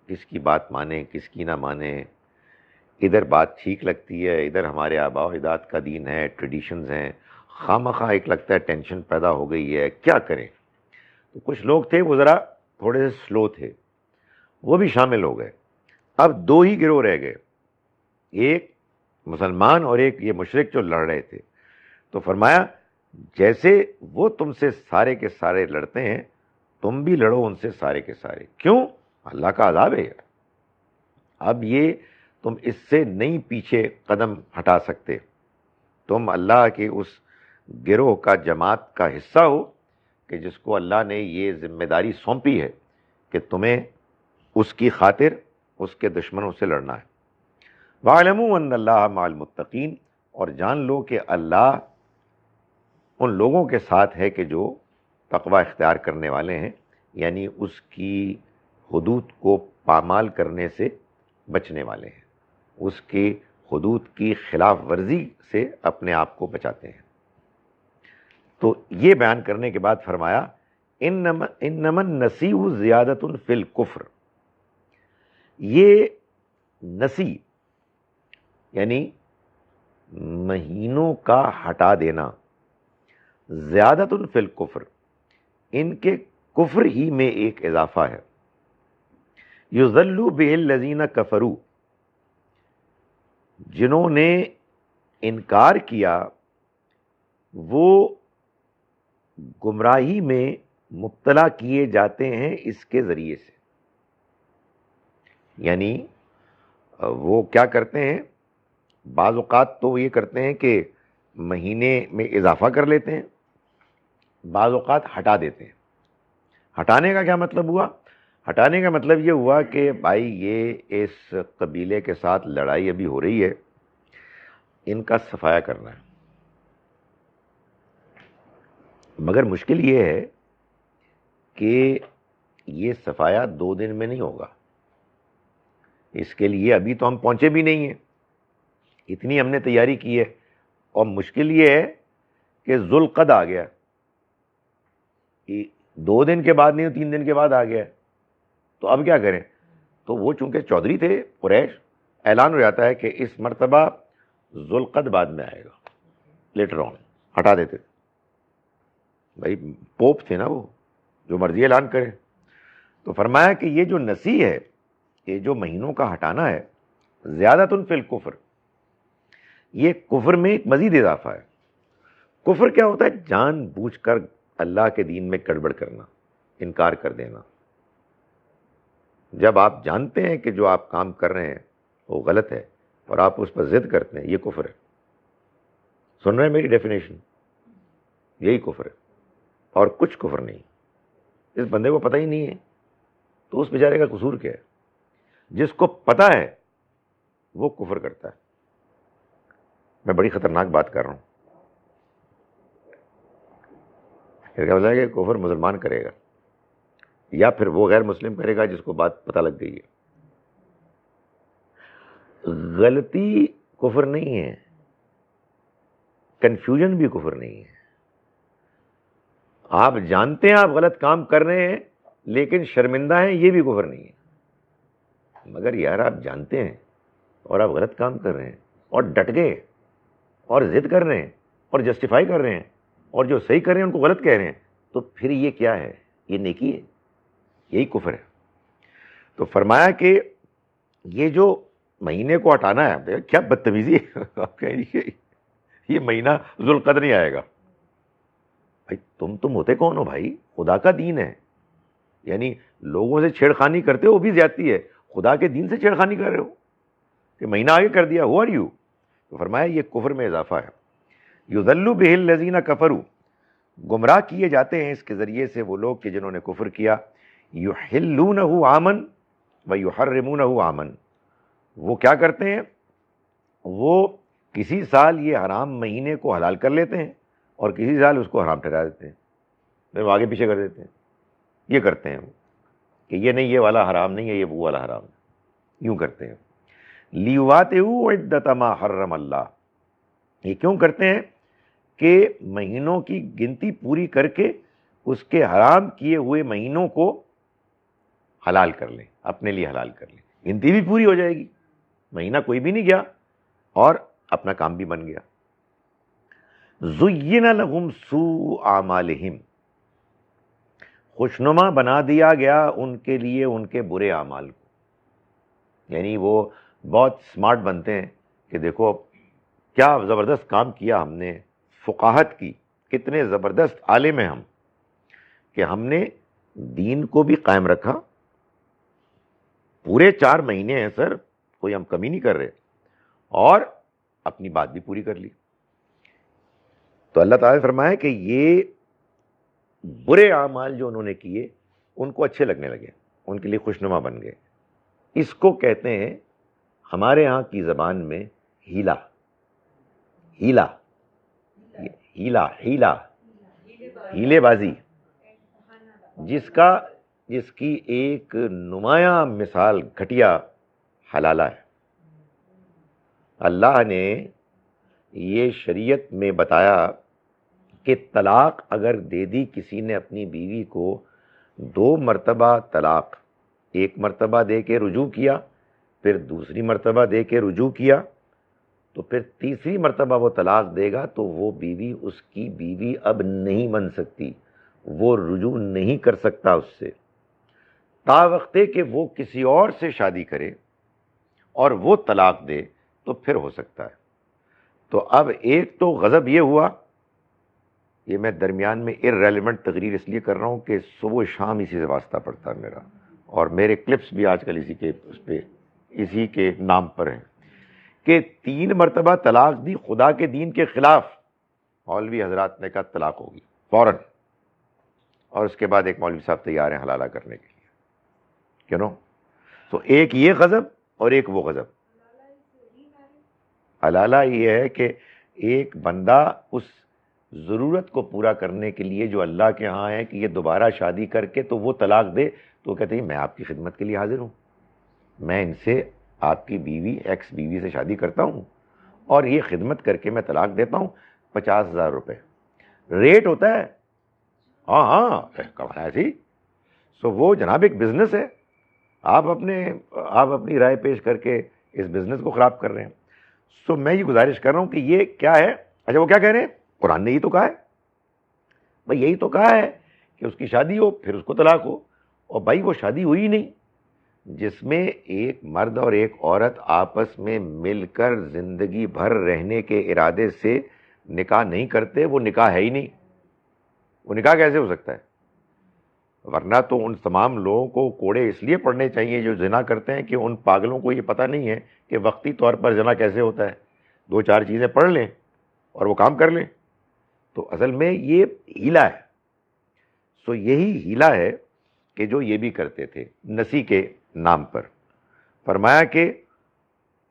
کس کی بات مانیں کس کی نہ مانیں. ادھر بات ٹھیک لگتی ہے، ادھر ہمارے آباء و اجداد کا دین ہے، ٹریڈیشنز ہیں. خواہ ایک لگتا ہے ٹینشن پیدا ہو گئی ہے، کیا کریں. تو کچھ لوگ تھے وہ ذرا تھوڑے سے سلو تھے، وہ بھی شامل ہو گئے. اب 2 ہی گروہ رہ گئے، ایک مسلمان اور ایک یہ مشرک جو لڑ رہے تھے. تو فرمایا جیسے وہ تم سے سارے کے سارے لڑتے ہیں تم بھی لڑو ان سے سارے کے سارے. کیوں؟ اللہ کا عذاب ہے. اب یہ تم اس سے نہیں پیچھے قدم ہٹا سکتے. تم اللہ کے اس گروہ کا، جماعت کا حصہ ہو کہ جس کو اللہ نے یہ ذمہ داری سونپی ہے کہ تمہیں اس کی خاطر اس کے دشمنوں سے لڑنا ہے. وَاعْلَمُوا أَنَّ اللَّهَ مَعَ الْمُتَّقِينَ، اور جان لو کہ اللہ ان لوگوں کے ساتھ ہے کہ جو تقوی اختیار کرنے والے ہیں، یعنی اس کی حدود کو پامال کرنے سے بچنے والے ہیں، اس کی حدود کی خلاف ورزی سے اپنے آپ کو بچاتے ہیں. تو یہ بیان کرنے کے بعد فرمایا انما النسیء زیادۃ فی الکفر. یہ نسی یعنی مہینوں کا ہٹا دینا، زیادۃ فی الکفر، ان کے کفر ہی میں ایک اضافہ ہے. یضل بہ الذین کفروا، جنہوں نے انکار کیا وہ گمراہی میں مبتلا کیے جاتے ہیں اس کے ذریعے سے. یعنی وہ کیا کرتے ہیں، بعض اوقات تو یہ کرتے ہیں کہ مہینے میں اضافہ کر لیتے ہیں، بعض اوقات ہٹا دیتے ہیں. ہٹانے کا کیا مطلب ہوا؟ ہٹانے کا مطلب یہ ہوا کہ بھائی یہ اس قبیلے کے ساتھ لڑائی ابھی ہو رہی ہے، ان کا صفایا کرنا ہے. مگر مشکل یہ ہے کہ یہ صفایا 2 دن میں نہیں ہوگا. اس کے لیے ابھی تو ہم پہنچے بھی نہیں ہیں، اتنی ہم نے تیاری کی ہے، اور مشکل یہ ہے کہ ذوالقعدہ آ گیا، 2 دن کے بعد نہیں 3 دن کے بعد آ گیا. تو اب کیا کریں؟ تو وہ چونکہ چودھری تھے قریش، اعلان ہو جاتا ہے کہ اس مرتبہ ذوالقعد بعد میں آئے گا، لیٹر آن، ہٹا دیتے. بھائی پوپ تھے نا، وہ جو مرضی اعلان کرے. تو فرمایا کہ یہ جو نسی ہے، یہ جو مہینوں کا ہٹانا ہے، زیادۃ فی الکفر، یہ کفر میں ایک مزید اضافہ ہے. کفر کیا ہوتا ہے؟ جان بوجھ کر اللہ کے دین میں گڑبڑ کرنا، انکار کر دینا. جب آپ جانتے ہیں کہ جو آپ کام کر رہے ہیں وہ غلط ہے اور آپ اس پر ضد کرتے ہیں، یہ کفر ہے. سن رہے ہیں میری ڈیفینیشن؟ یہی کفر ہے اور کچھ کفر نہیں. اس بندے کو پتہ ہی نہیں ہے تو اس بیچارے کا قصور کیا ہے؟ جس کو پتہ ہے وہ کفر کرتا ہے. میں بڑی خطرناک بات کر رہا ہوں. کیا بتا ہے کہ کفر مسلمان کرے گا یا پھر وہ غیر مسلم کرے گا جس کو بات پتہ لگ گئی ہے. غلطی کفر نہیں ہے، کنفیوژن بھی کفر نہیں ہے. آپ جانتے ہیں آپ غلط کام کر رہے ہیں لیکن شرمندہ ہیں، یہ بھی کفر نہیں ہے. مگر یار آپ جانتے ہیں اور آپ غلط کام کر رہے ہیں اور ڈٹ گئے اور ضد کر رہے ہیں اور جسٹیفائی کر رہے ہیں اور جو صحیح کر رہے ہیں ان کو غلط کہہ رہے ہیں، تو پھر یہ کیا ہے؟ یہ نیکی ہے، یہی کفر ہے. تو فرمایا کہ یہ جو مہینے کو ہٹانا ہے، کیا بدتمیزی ہے. آپ کہیں یہ مہینہ ذوالقعدہ نہیں آئے گا. بھائی تم ہوتے کون ہو بھائی؟ خدا کا دین ہے. یعنی لوگوں سے چھیڑخانی کرتے ہو وہ بھی زیادتی ہے، خدا کے دین سے چھیڑخانی کر رہے ہو کہ مہینہ آگے کر دیا. How are you? تو فرمایا یہ کفر میں اضافہ ہے. یضل بہ الذین کفروا، گمراہ کیے جاتے ہیں اس کے ذریعے سے وہ لوگ کہ جنہوں نے کفر کیا. یحلونہ عاما ویحرمونہ عاما، وہ کیا کرتے ہیں؟ وہ کسی سال یہ حرام مہینے کو حلال کر لیتے ہیں اور کسی سال اس کو حرام ٹھہرا دیتے ہیں، پھر وہ آگے پیچھے کر دیتے ہیں. یہ کرتے ہیں وہ کہ یہ نہیں، یہ والا حرام نہیں ہے، یہ وہ والا حرام ہے. یوں کرتے ہیں. لیواتئوا عدۃ ما حرم اللہ، یہ کیوں کرتے ہیں؟ کہ مہینوں کی گنتی پوری کر کے اس کے حرام کیے ہوئے مہینوں کو حلال کر لیں، اپنے لیے حلال کر لیں. گنتی بھی پوری ہو جائے گی، مہینہ کوئی بھی نہیں گیا اور اپنا کام بھی بن گیا. زُیِّنَ لَهُمْ سُوءُ أَعْمَالِهِمْ، خوشنما بنا دیا گیا ان کے لیے ان کے برے اعمال کو. یعنی وہ بہت سمارٹ بنتے ہیں کہ دیکھو کیا زبردست کام کیا ہم نے، فقاہت کی، کتنے زبردست عالم ہیں ہم کہ ہم نے دین کو بھی قائم رکھا. پورے 4 مہینے ہیں سر، کوئی ہم کمی نہیں کر رہے، اور اپنی بات بھی پوری کر لی. تو اللہ تعالیٰ نے فرمایا کہ یہ برے اعمال جو انہوں نے کیے ان کو اچھے لگنے لگے، ان کے لیے خوشنما بن گئے. اس کو کہتے ہیں ہمارے ہاں کی زبان میں ہیلا. ہیلا ہیلا ہیلا ہیلے بازی، جس کی ایک نمایاں مثال گھٹیا حلالہ ہے. اللہ نے یہ شریعت میں بتایا کہ طلاق اگر دے دی کسی نے اپنی بیوی کو 2 مرتبہ طلاق، 1 مرتبہ دے کے رجوع کیا، پھر دوسری مرتبہ دے کے رجوع کیا، تو پھر تیسری مرتبہ وہ طلاق دے گا تو وہ بیوی اس کی بیوی اب نہیں بن سکتی، وہ رجوع نہیں کر سکتا اس سے، تا وقتے کہ وہ کسی اور سے شادی کرے اور وہ طلاق دے تو پھر ہو سکتا ہے۔ تو اب ایک تو غضب یہ ہوا، یہ میں درمیان میں ارریلیونٹ تقریر اس لیے کر رہا ہوں کہ صبح شام اسی سے واسطہ پڑتا ہے میرا، اور میرے کلپس بھی آج کل اسی کے نام پر ہیں، کہ 3 مرتبہ طلاق دی خدا کے دین کے خلاف، مولوی حضرات نے کہا طلاق ہوگی فوراً، اور اس کے بعد ایک مولوی صاحب تیار ہیں حلالہ کرنے کے لیے، کیوں نو؟ تو ایک یہ غضب اور ایک وہ غضب۔ حلالہ یہ ہے کہ ایک بندہ اس ضرورت کو پورا کرنے کے لیے جو اللہ کے ہاں ہے کہ یہ دوبارہ شادی کر کے تو وہ طلاق دے، تو کہتے ہیں میں آپ کی خدمت کے لیے حاضر ہوں، میں ان سے آپ کی بیوی ایکس بیوی سے شادی کرتا ہوں اور یہ خدمت کر کے میں طلاق دیتا ہوں، 50,000 روپے ریٹ ہوتا ہے۔ ہاں کمانا ایسی، سو وہ جناب ایک بزنس ہے، آپ اپنی رائے پیش کر کے اس بزنس کو خراب کر رہے ہیں۔ سو میں یہ گزارش کر رہا ہوں کہ یہ کیا ہے؟ اچھا وہ کیا کہہ رہے ہیں؟ قرآن نے یہی تو کہا ہے، بھائی یہی تو کہا ہے کہ اس کی شادی ہو پھر اس کو طلاق ہو، اور بھائی وہ شادی ہوئی نہیں جس میں ایک مرد اور ایک عورت آپس میں مل کر زندگی بھر رہنے کے ارادے سے نکاح نہیں کرتے، وہ نکاح ہے ہی نہیں، وہ نکاح کیسے ہو سکتا ہے؟ ورنہ تو ان تمام لوگوں کو کوڑے اس لیے پڑنے چاہیے جو زنا کرتے ہیں کہ ان پاگلوں کو یہ پتہ نہیں ہے کہ وقتی طور پر زنا کیسے ہوتا ہے، 2-4 چیزیں پڑھ لیں اور وہ کام کر لیں۔ تو اصل میں یہ ہیلا ہے، سو یہی ہیلا ہے کہ جو یہ بھی کرتے تھے نسی کے نام پر۔ فرمایا کہ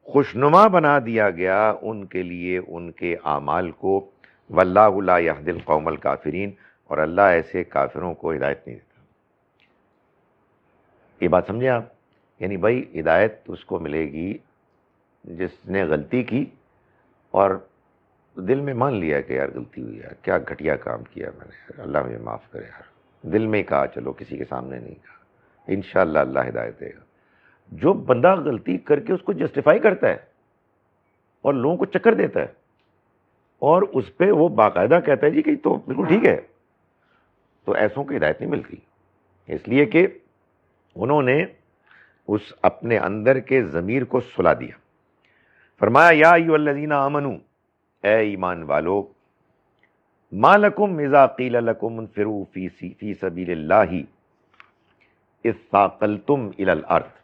خوشنما بنا دیا گیا ان کے لیے ان کے اعمال کو، واللہ لا یہدی القوم الکافرین، اور اللہ ایسے کافروں کو ہدایت نہیں دیتا۔ یہ بات سمجھیں آپ؟ یعنی بھائی ہدایت اس کو ملے گی جس نے غلطی کی اور دل میں مان لیا کہ یار غلطی ہوئی ہے، کیا گھٹیا کام کیا میں نے، اللہ مجھے معاف کرے یار، دل میں کہا، چلو کسی کے سامنے نہیں کہا، انشاءاللہ اللہ ہدایت دے گا۔ جو بندہ غلطی کر کے اس کو جسٹیفائی کرتا ہے اور لوگوں کو چکر دیتا ہے اور اس پہ وہ باقاعدہ کہتا ہے جی کہ تو بالکل ٹھیک ہے، تو ایسوں کو ہدایت نہیں ملتی، اس لیے کہ انہوں نے اس اپنے اندر کے ضمیر کو سلا دیا۔ فرمایا یا ایھا الذین آمنوا، اے ایمان والو، ما لکم اذا قیل لکم انفروا فی سبیل اللہ اذ ثاقلتم الی الارض۔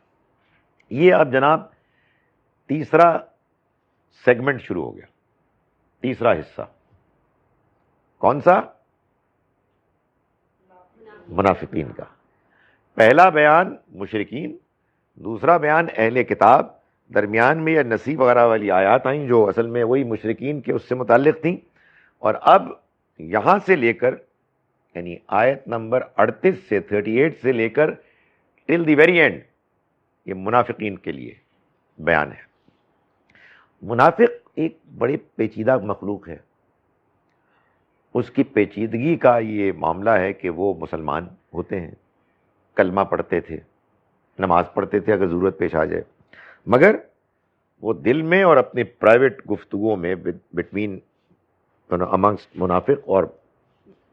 یہ اب جناب تیسرا سیگمنٹ شروع ہو گیا، تیسرا حصہ کون سا؟ منافقین کا۔ پہلا بیان مشرکین، دوسرا بیان اہل کتاب، درمیان میں یہ نصیب وغیرہ والی آیات آئیں جو اصل میں وہی مشرکین کے اس سے متعلق تھیں، اور اب یہاں سے لے کر یعنی آیت نمبر 38 سے 38 سے لے کر ٹل دی ویری اینڈ یہ منافقین کے لیے بیان ہے۔ منافق ایک بڑی پیچیدہ مخلوق ہے، اس کی پیچیدگی کا یہ معاملہ ہے کہ وہ مسلمان ہوتے ہیں، کلمہ پڑھتے تھے، نماز پڑھتے تھے اگر ضرورت پیش آ جائے، مگر وہ دل میں اور اپنی پرائیویٹ گفتگو میں بٹوین امنگسٹ منافق اور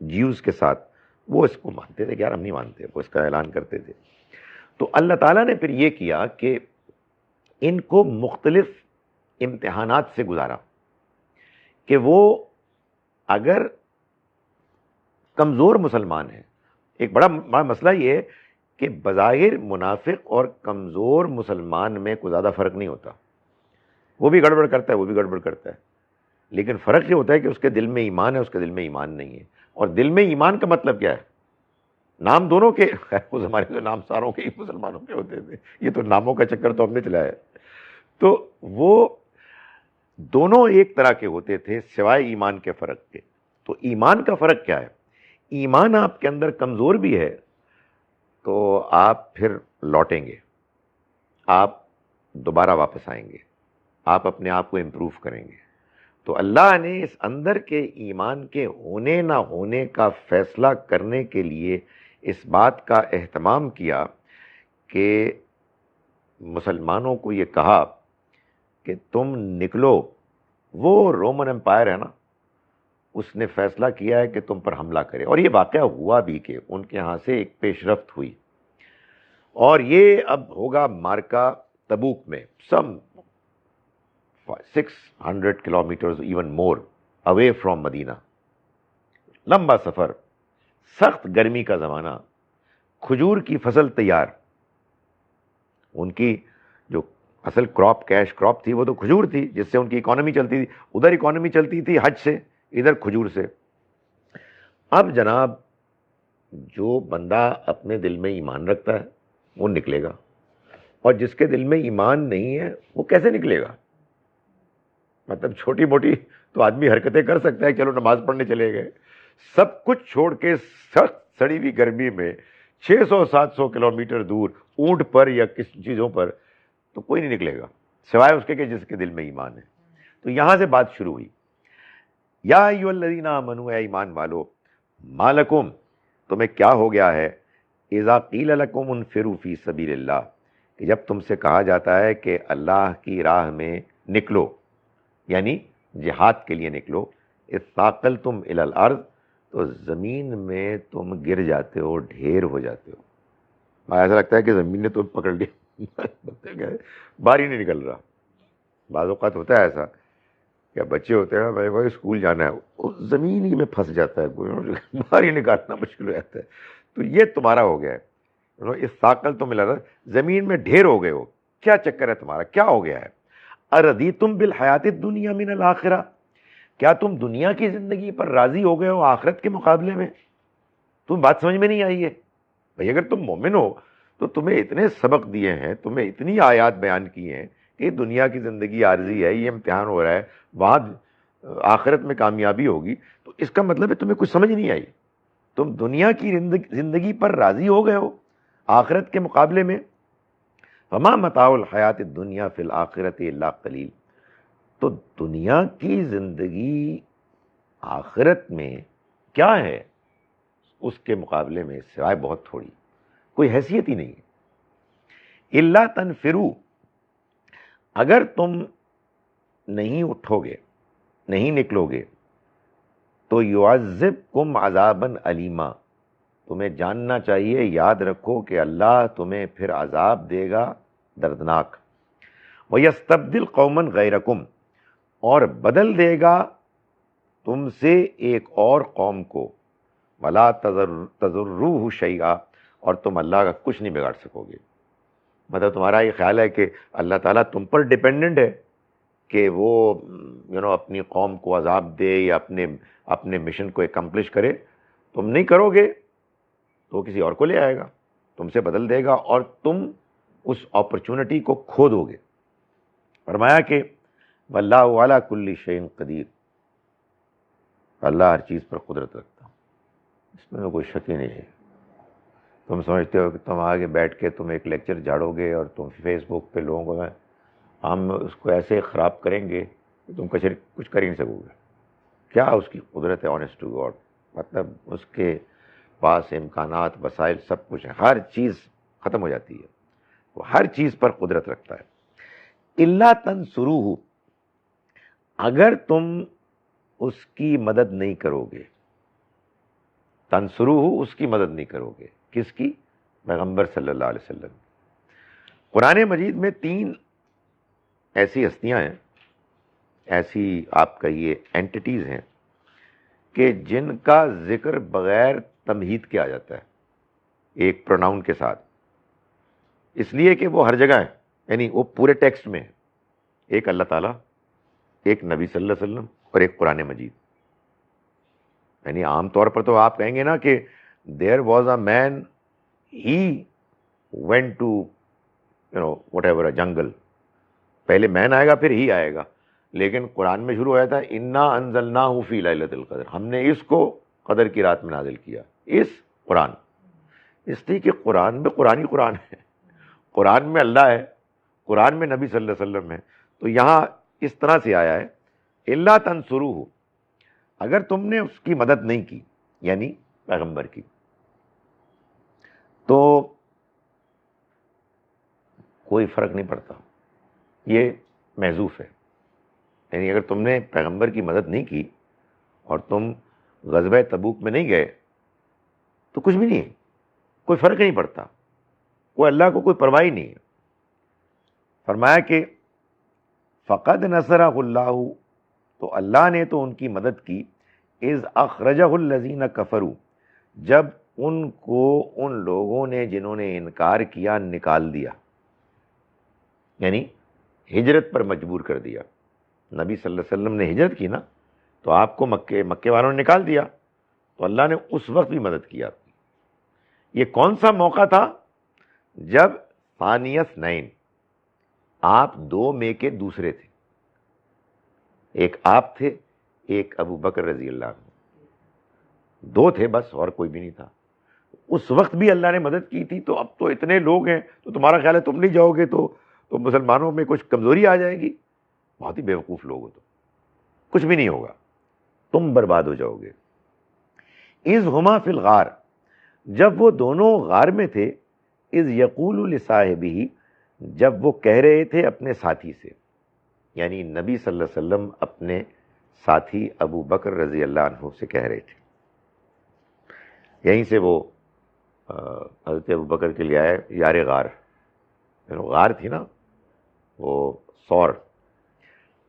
جیوز کے ساتھ وہ اس کو مانتے تھے کہ یار ہم نہیں مانتے، وہ اس کا اعلان کرتے تھے۔ تو اللہ تعالیٰ نے پھر یہ کیا کہ ان کو مختلف امتحانات سے گزارا کہ وہ اگر کمزور مسلمان ہیں، ایک بڑا مسئلہ یہ ہے کہ بظاہر منافق اور کمزور مسلمان میں کوئی زیادہ فرق نہیں ہوتا، وہ بھی گڑبڑ کرتا ہے وہ بھی گڑبڑ کرتا ہے، لیکن فرق یہ ہوتا ہے کہ اس کے دل میں ایمان ہے، اس کے دل میں ایمان نہیں ہے۔ اور دل میں ایمان کا مطلب کیا ہے؟ نام دونوں کے، اس زمانے سے نام ساروں کے ہی مسلمانوں کے ہوتے تھے، یہ تو ناموں کا چکر تو ہم نے چلایا ہے، تو وہ دونوں ایک طرح کے ہوتے تھے سوائے ایمان کے فرق کے۔ تو ایمان کا فرق کیا ہے؟ ایمان آپ کے اندر کمزور بھی ہے تو آپ پھر لوٹیں گے، آپ دوبارہ واپس آئیں گے، آپ اپنے آپ کو امپروو کریں گے، تو اللہ نے اس اندر کے ایمان کے ہونے نہ ہونے کا فیصلہ کرنے کے لیے اس بات کا اہتمام کیا کہ مسلمانوں کو یہ کہا کہ تم نکلو. وہ رومن امپائر ہے نا، اس نے فیصلہ کیا ہے کہ تم پر حملہ کرے، اور یہ واقعہ ہوا بھی کہ ان کے ہاں سے ایک پیش رفت ہوئی، اور یہ اب ہوگا مارکا تبوک میں، some 600 kilometres even more away from Medina. لمبا سفر، سخت گرمی کا زمانہ، کھجور کی فصل تیار. ان کی جو اصل کراپ، کیش کراپ تھی، وہ تو کھجور تھی جس سے ان کی اکانومی چلتی تھی. ادھر اکانومی چلتی تھی حج سے، ادھر کھجور سے. اب جناب جو بندہ اپنے دل میں ایمان رکھتا ہے وہ نکلے گا، اور جس کے دل میں ایمان نہیں ہے وہ کیسے نکلے گا؟ مطلب چھوٹی موٹی تو آدمی حرکتیں کر سکتا ہے، چلو نماز پڑھنے چلے گئے. سب کچھ چھوڑ کے سخت سڑی ہوئی گرمی میں 600-700 کلومیٹر دور اونٹ پر یا کس چیزوں پر، تو کوئی نہیں نکلے گا سوائے اس کے کہ جس کے دل میں ایمان ہے. تو یہاں سے بات شروع ہوئی، یا ایھا الذین آمنوا، اے ایمان والو، ما لکم، تمہیں کیا ہو گیا ہے، اذا قیل لکم انفروا فی سبیل اللہ، کہ جب تم سے کہا جاتا ہے کہ اللہ کی راہ میں نکلو، یعنی جہاد کے لیے نکلو. اثاقلتم الی الارض، تو زمین میں تم گر جاتے ہو، ڈھیر ہو جاتے ہو. ایسا لگتا ہے کہ زمین نے تم پکڑ لیا، باہر ہی نہیں نکل رہا. بعض اوقات ہوتا ہے ایسا کہ بچے ہوتے ہیں نا، بھائی اسکول جانا ہے، وہ زمین ہی میں پھنس جاتا ہے، باہر ہی نکالنا مشکل ہو جاتا ہے. تو یہ تمہارا ہو گیا ہے، اثاقلتم الی الارض، زمین میں ڈھیر ہو گئے ہو. کیا چکر ہے تمہارا، کیا ہو گیا ہے؟ اردیتم بالحیات الدنیا من الآخرہ، کیا تم دنیا کی زندگی پر راضی ہو گئے ہو آخرت کے مقابلے میں؟ تم بات سمجھ میں نہیں آئی ہے بھئی. اگر تم مومن ہو تو تمہیں اتنے سبق دیے ہیں، تمہیں اتنی آیات بیان کی ہیں کہ دنیا کی زندگی عارضی ہے، یہ امتحان ہو رہا ہے، وہاں آخرت میں کامیابی ہوگی، تو اس کا مطلب ہے تمہیں کچھ سمجھ نہیں آئی. تم دنیا کی زندگی پر راضی ہو گئے ہو آخرت کے مقابلے میں. وما متاع الحیات الدنیا فی الآخرۃ الا قلیل، تو دنیا کی زندگی آخرت میں کیا ہے اس کے مقابلے میں سوائے بہت تھوڑی، کوئی حیثیت ہی نہیں ہے. الا تنفروا، اگر تم نہیں اٹھو گے، نہیں نکلو گے، تو یعذبکم عذابا علیما، تمہیں جاننا چاہیے، یاد رکھو کہ اللہ تمہیں پھر عذاب دے گا دردناک. وَيَسْتَبْدِلْ قَوْمًا غَيْرَكُمْ، اور بدل دے گا تم سے ایک اور قوم کو. وَلَا تَضُرُّوهُ شَيْئًا، اور تم اللہ کا کچھ نہیں بگاڑ سکو گے. مطلب تمہارا یہ خیال ہے کہ اللہ تعالیٰ تم پر ڈیپینڈنٹ ہے کہ وہ اپنی قوم کو عذاب دے یا اپنے مشن کو اکمپلش کرے. تم نہیں کرو گے تو وہ کسی اور کو لے آئے گا، تم سے بدل دے گا، اور تم اس اپرچونٹی کو کھو دو گے. فرمایا کہ واللہ علی کل شیء قدیر، اللہ ہر چیز پر قدرت رکھتا، اس میں کوئی شک ہی نہیں ہے. تم سمجھتے ہو کہ تم آگے بیٹھ کے تم ایک لیکچر جھاڑو گے اور تم فیس بک پہ لوگوں کو ہم اس کو ایسے خراب کریں گے کہ تم کچھ کر ہی نہیں سکو گے. کیا اس کی قدرت ہے، آنیسٹ ٹو گاڈ. مطلب اس کے پاس امکانات، وسائل سب کچھ ہے، ہر چیز ختم ہو جاتی ہے، وہ ہر چیز پر قدرت رکھتا ہے. الا تنصروہ، اگر تم اس کی مدد نہیں کرو گے، تنصروہ، اس کی مدد نہیں کرو گے. کس کی؟ پیغمبر صلی اللہ علیہ وسلم. قرآن مجید میں 3 ایسی ہستیاں ہیں، ایسی آپ کہیے اینٹیٹیز ہیں کہ جن کا ذکر بغیر تمہید کے آ جاتا ہے، ایک پروناؤن کے ساتھ، اس لیے کہ وہ ہر جگہ ہے، یعنی وہ پورے ٹیکسٹ میں ہے. ایک اللہ تعالیٰ، ایک نبی صلی اللہ علیہ وسلم، اور ایک قرآن مجید. یعنی عام طور پر تو آپ کہیں گے نا کہ there was a man, he went to whatever a jungle. پہلے مین آئے گا پھر ہی آئے گا، لیکن قرآن میں شروع ہوا تھا انا انزلناہ فی لیلۃ القدر، ہم نے اس کو قدر کی رات میں نازل کیا. اس قرآن، اس لیے کہ قرآن میں قرآن ہی قرآن ہے، قرآن میں اللہ ہے، قرآن میں نبی صلی اللہ علیہ وسلم ہے. تو یہاں اس طرح سے آیا ہے الا تنصروہ، اگر تم نے اس کی مدد نہیں کی، یعنی پیغمبر کی، تو کوئی فرق نہیں پڑتا، یہ محذوف ہے. یعنی اگر تم نے پیغمبر کی مدد نہیں کی اور تم غزوہ تبوک میں نہیں گئے تو کچھ بھی نہیں ہے، کوئی فرق نہیں پڑتا، وہ اللہ کو کوئی پرواہ نہیں ہے. فرمایا کہ فقد نصرہ اللہ، تو اللہ نے تو ان کی مدد کی، اذ اخرجہ الذین کفروا، جب ان کو ان لوگوں نے جنہوں نے انکار کیا نکال دیا، یعنی ہجرت پر مجبور کر دیا. نبی صلی اللہ علیہ وسلم نے ہجرت کی نا، تو آپ کو مکے والوں نے نکال دیا، تو اللہ نے اس وقت بھی مدد کی آپ کی. یہ کون سا موقع تھا؟ جب ثانی اثنین، آپ دو میں کے دوسرے تھے، ایک آپ تھے، ایک ابو بکر رضی اللہ عنہ، دو تھے بس، اور کوئی بھی نہیں تھا. اس وقت بھی اللہ نے مدد کی تھی. تو اب تو اتنے لوگ ہیں، تو تمہارا خیال ہے تم نہیں جاؤ گے تو مسلمانوں میں کچھ کمزوری آ جائے گی؟ بہت ہی بیوقوف لوگ ہو، تو کچھ بھی نہیں ہوگا، تم برباد ہو جاؤ گے. اذ ہما فی الغار، جب وہ دونوں غار میں تھے، اذ یقول لصاحبہ، جب وہ کہہ رہے تھے اپنے ساتھی سے، یعنی نبی صلی اللہ علیہ وسلم اپنے ساتھی ابو بکر رضی اللہ عنہ سے کہہ رہے تھے. یہیں سے وہ حضرت ابو بکر کے لیے آئے یار غار. غار تھی نا وہ سور،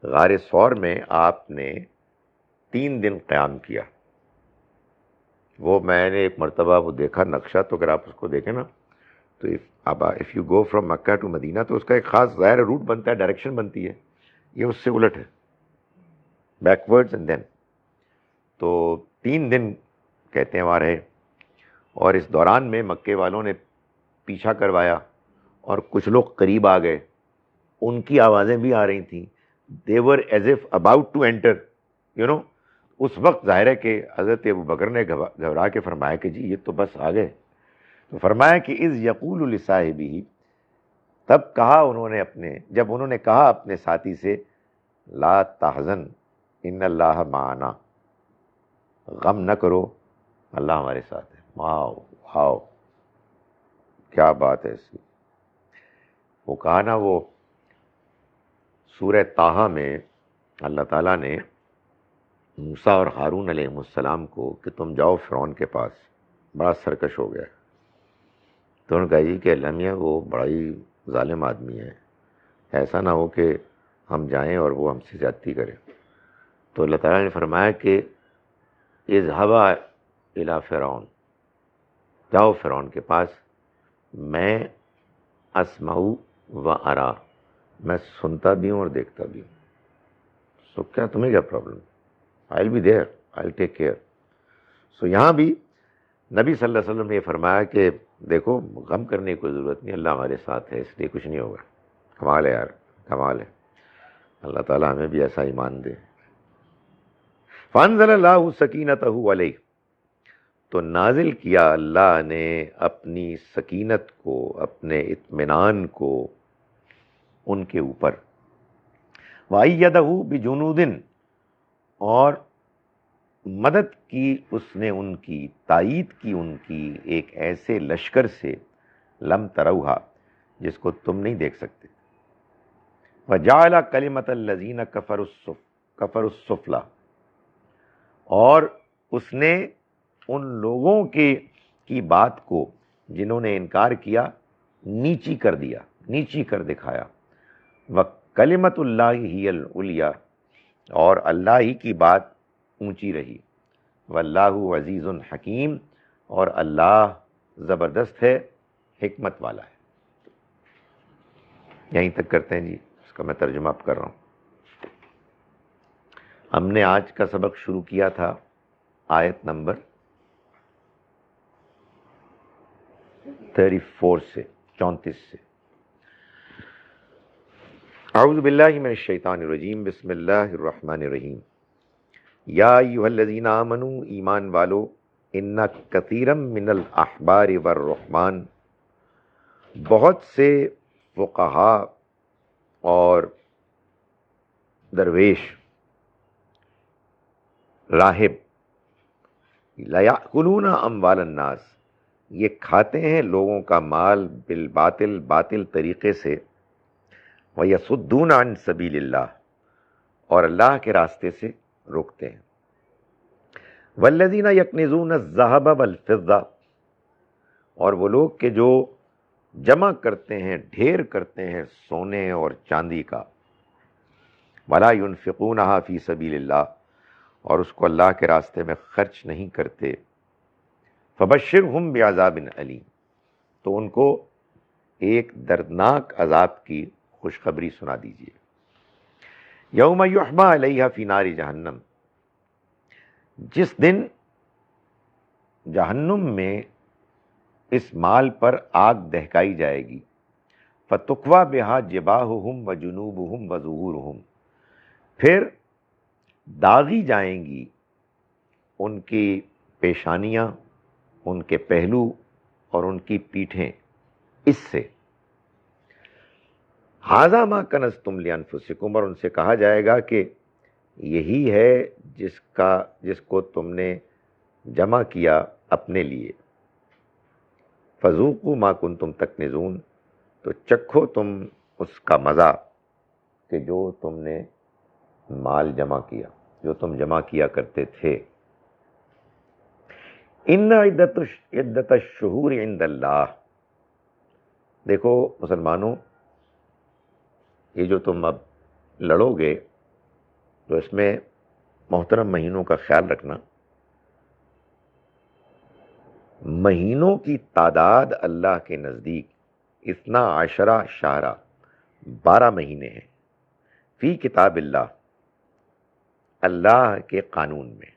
غار سور میں آپ نے 3 دن قیام کیا. وہ میں نے ایک مرتبہ وہ دیکھا نقشہ، تو اگر آپ اس کو دیکھیں نا، تو if you go from Mecca to Medina, تو اس کا ایک خاص ظاہر روٹ بنتا ہے، ڈائریکشن بنتی ہے. یہ اس سے الٹ ہے، بیکورڈز اینڈ دین. تو 3 دن کہتے ہیں وہاں رہے، اور اس دوران میں مکے والوں نے پیچھا کروایا، اور کچھ لوگ قریب آ گئے، ان کی آوازیں بھی آ رہی تھیں. they were as if about to enter, you know. اس وقت ظاہر ہے کہ حضرت ابو بکر نے گھبرا کے فرمایا کہ جی یہ تو بس آ گئے. تو فرمایا کہ اذ یقول لصاحبہ، تب کہا انہوں نے جب انہوں نے کہا اپنے ساتھی سے، لا تحزن ان اللہ معنا، غم نہ کرو، اللہ ہمارے ساتھ ہے. واو، کیا بات ہے اس کی. وہ کہا نا، وہ سورہ طٰہٰ میں اللہ تعالیٰ نے موسیٰ اور ہارون علیہ السلام کو کہ تم جاؤ فرعون کے پاس، بڑا سرکش ہو گیا. تو انہوں نے کہا جی کہ اللہ میاں وہ بڑا ہی ظالم آدمی ہے، ایسا نہ ہو کہ ہم جائیں اور وہ ہم سے زیادتی کرے. تو اللہ تعالیٰ نے فرمایا کہ اذهبا الی فرعون، جاؤ فرعون کے پاس، میں اسمع و ارا، میں سنتا بھی ہوں اور دیکھتا بھی ہوں. سو کیا تمہیں کیا problem? I will be there, I will take care. So یہاں بھی نبی صلی اللہ علیہ وسلم نے یہ فرمایا کہ دیکھو غم کرنے کی کوئی ضرورت نہیں، اللہ ہمارے ساتھ ہے، اس لیے کچھ نہیں ہوگا. کمال ہے یار، کمال ہے. اللہ تعالیٰ ہمیں بھی ایسا ایمان دے. فانزل اللہ سکینتہ علیہ، تو نازل کیا اللہ نے اپنی سکینت کو، اپنے اطمینان کو ان کے اوپر. وَأَيَّدَهُ بِجُنُودٍ، اور مدد کی اس نے ان کی، تائید کی ان کی ایک ایسے لشکر سے، لم تروہا، جس کو تم نہیں دیکھ سکتے. وَجَعَلَ كَلِمَةَ الَّذِينَ كَفَرُوا السُّفْلَىٰ، اور اس نے ان لوگوں کی بات کو جنہوں نے انکار کیا نیچی کر دیا، نیچی کر دکھایا. وَكَلِمَةُ اللَّهِ هِيَ الْعُلْيَا، اور اللہ ہی کی بات اونچی رہی. وَاللَّهُ عَزِيزٌ حکیم، اور اللہ زبردست ہے، حکمت والا ہے. یہیں تک کرتے ہیں جی، اس کا میں ترجمہ اب کر رہا ہوں. ہم نے آج کا سبق شروع کیا تھا آیت نمبر 34 سے، 34 سے. اعوذ باللہ من الشیطان الرجیم، بسم اللہ الرحمن الرحیم. یا ایھا الذین آمنوا، ایمان والو، ان کثیرا من الاحبار والرہبان، بہت سے فقہا اور درویش، راہب، لَيَأْكُلُونَ أَمْوَالَ النَّاسِ، یہ کھاتے ہیں لوگوں کا مال بالباطل، باطل طریقے سے، وَيَصُدُّونَ عَن سَبِيلِ اللَّهِ، اور اللہ کے راستے سے روکتے ہیں۔ وَالَّذِينَ يَكْنِزُونَ الذَّهَبَ وَالْفِضَّةَ، اور وہ لوگ کہ جو جمع کرتے ہیں، ڈھیر کرتے ہیں سونے اور چاندی کا، وَلَا يُنْفِقُونَهَا فِي سَبِيلِ اللَّهِ، اور اس کو اللہ کے راستے میں خرچ نہیں کرتے، فَبَشِّرْهُمْ بِعَذَابٍ أَلِيمٍ، تو ان کو ایک دردناک عذاب کی خوشخبری سنا دیجیے۔ یوم یحمى علیہا فی نار جہنم، جس دن جہنم میں اس مال پر آگ دہکائی جائے گی، فَتُقْوَى بِهَا جِبَاهُهُمْ وَجُنُوبُهُمْ وَظُهُورُهُمْ، پھر داغی جائیں گی ان کی پیشانیاں، ان کے پہلو اور ان کی پیٹھیں اس سے، ھذا ما کنزتم لانفسکم، اور ان سے کہا جائے گا کہ یہی ہے جس کو تم نے جمع کیا اپنے لیے، فذوقوا ما کنتم تکنزون، تو چکھو تم اس کا مزہ کہ جو تم نے مال جمع کیا، جو تم جمع کیا کرتے تھے۔ ان عدت الشہور عند اللہ، دیکھو مسلمانوں، یہ جو تم اب لڑو گے تو اس میں محترم مہینوں کا خیال رکھنا، مہینوں کی تعداد اللہ کے نزدیک 12 شہرہ، 12 مہینے ہیں، فی کتاب اللہ، اللہ کے قانون میں۔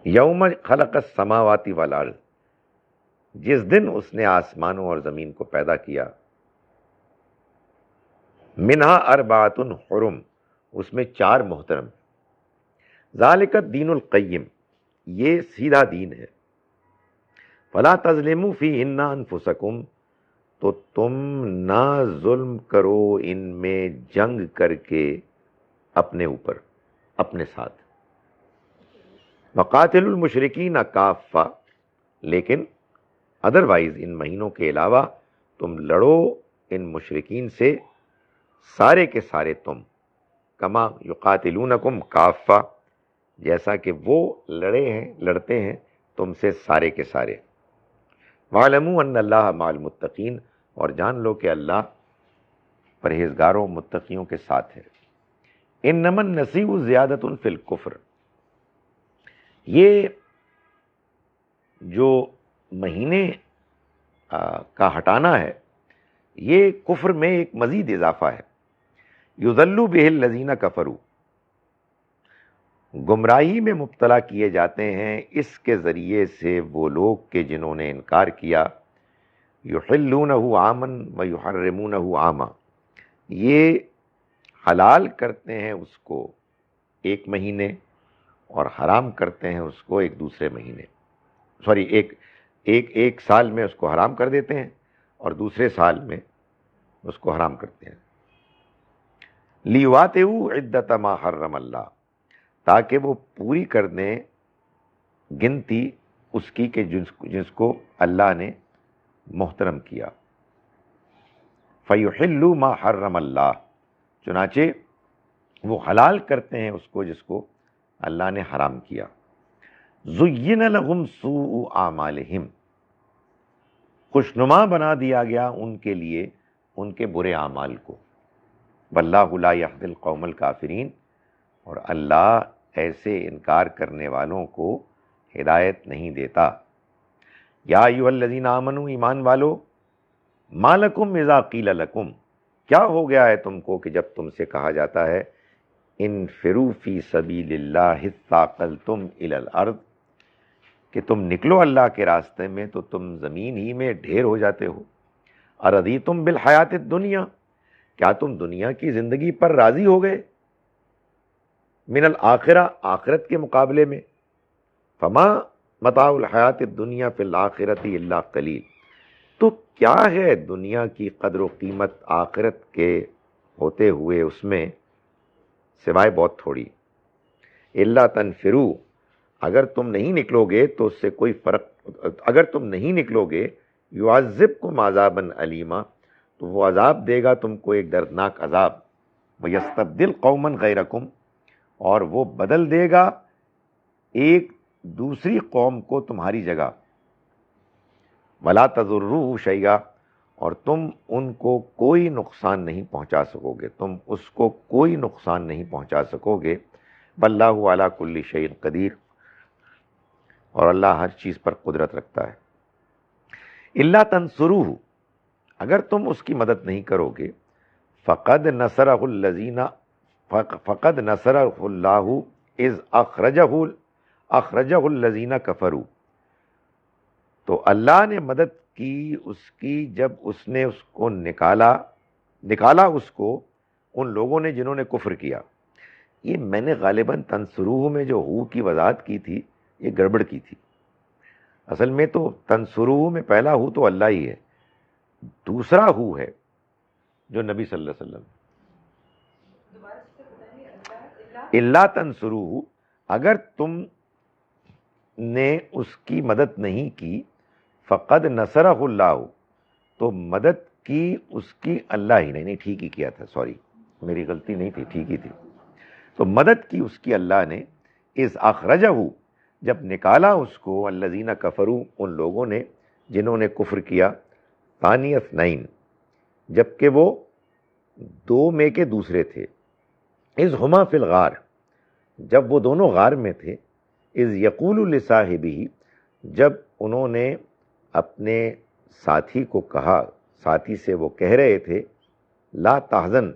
یوم خلق السماوات والارض، جس دن اس نے آسمانوں اور زمین کو پیدا کیا، منہا اربعۃ حرم، اس میں 4 محترم، ذالک الدین القیم، یہ سیدھا دین ہے، فلا تظلموا فیہن انفسکم، تو تم نہ ظلم کرو ان میں جنگ کر کے اپنے اوپر، اپنے ساتھ، وقاتل المشرکین کافہ، لیکن ادروائز ان مہینوں کے علاوہ تم لڑو ان مشرکین سے سارے کے سارے تم، کما یقاتلونکم کافہ، جیسا کہ وہ لڑتے ہیں تم سے سارے کے سارے، وَاعْلَمُوا أَنَّ اللَّهَ مَعَ الْمُتَّقِينَ، اور جان لو کہ اللہ پرہیزگاروں متقیوں کے ساتھ ہے۔ انما النسیء زیادۃ فی الکفر، یہ جو مہینے کا ہٹانا ہے یہ کفر میں ایک مزید اضافہ ہے۔ یضل بہ الذین کفروا، گمراہی میں مبتلا کیے جاتے ہیں اس کے ذریعے سے وہ لوگ کہ جنہوں نے انکار کیا، یحلونہ عاما ویحرمونہ عاما، یہ حلال کرتے ہیں اس کو ایک مہینے اور حرام کرتے ہیں اس کو ایک دوسرے مہینے، ایک سال میں اس کو حرام کر دیتے ہیں اور دوسرے سال میں اس کو حرام کرتے ہیں۔ لیواتئوا عدۃ ما حرم اللہ، تاکہ وہ پوری کر دیں گنتی اس کی کہ جس کو اللہ نے محترم کیا۔ فیحلوا ما حرم اللہ، چنانچہ وہ حلال کرتے ہیں اس کو جس کو اللہ نے حرام کیا۔ زین لہم سوء اعمالہم، خوشنما بنا دیا گیا ان کے لیے ان کے برے اعمال کو، واللہ لا یہدی القوم الکافرین، اور اللہ ایسے انکار کرنے والوں کو ہدایت نہیں دیتا۔ یا ایھا الذین آمنوا، ایمان والو، ما لکم اذا قیل لکم، کیا ہو گیا ہے تم کو کہ جب تم سے کہا جاتا ہے انفروا فی سبیل اللہ اثاقلتم الی الارض، کہ تم نکلو اللہ کے راستے میں تو تم زمین ہی میں ڈھیر ہو جاتے ہو۔ ارضیتم بالحیات الدنیا، کیا تم دنیا کی زندگی پر راضی ہو گئے، من الآخرہ، آخرت کے مقابلے میں، فما متاع الحیات الدنیا فی الآخرۃ الا قلیل، تو کیا ہے دنیا کی قدر و قیمت آخرت کے ہوتے ہوئے اس میں سوائے بہت تھوڑی. الا تنفروا، اگر تم نہیں نکلو گے تو اس سے کوئی فرق، اگر تم نہیں نکلو گے یعذبکم عذابا علیما، تو وہ عذاب دے گا تم کو ایک دردناک عذاب. ویستبدل قوما غیرکم، اور وہ بدل دے گا ایک دوسری قوم کو تمہاری جگہ. ولا تضروہ شیئا، اور تم ان کو کوئی نقصان نہیں پہنچا سکو گے، تم اس کو کوئی نقصان نہیں پہنچا سکو گے. واللہ علی کل شیء قدیر، اور اللہ ہر چیز پر قدرت رکھتا ہے. الا تنصروہ، اگر تم اس کی مدد نہیں کرو گے، فقد نصرہ اللہ اذ اخرجہ الذین کفروا، تو اللہ نے مدد کی اس کی جب اس نے اس کو نکالا اس کو ان لوگوں نے جنہوں نے کفر کیا. یہ میں نے غالباً تنصروہ میں جو ہو کی وضاحت کی تھی یہ گڑبڑ کی تھی. اصل میں تو تنصروہ میں پہلا ہو تو اللہ ہی ہے، دوسرا ہو ہے جو نبی صلی اللہ علیہ وسلم. الا تنصروہ، اگر تم نے اس کی مدد نہیں کی، فقد نصرہ اللہ، تو مدد کی اس کی اللہ ہی نے. نہیں ٹھیک ہی کیا تھا، سوری میری غلطی نہیں تھی، ٹھیک ہی تھی. تو مدد کی اس کی اللہ نے اذ اخرجہ، جب نکالا اس کو الذین کفروا، ان لوگوں نے جنہوں نے کفر کیا. ثانی اثنین، جبکہ وہ دو میں کے دوسرے تھے. اذ ہما فی الغار، جب وہ دونوں غار میں تھے. اذ یقول لصاحبہ، جب انہوں نے اپنے ساتھی کو کہا، ساتھی سے وہ کہہ رہے تھے، لا تحزن،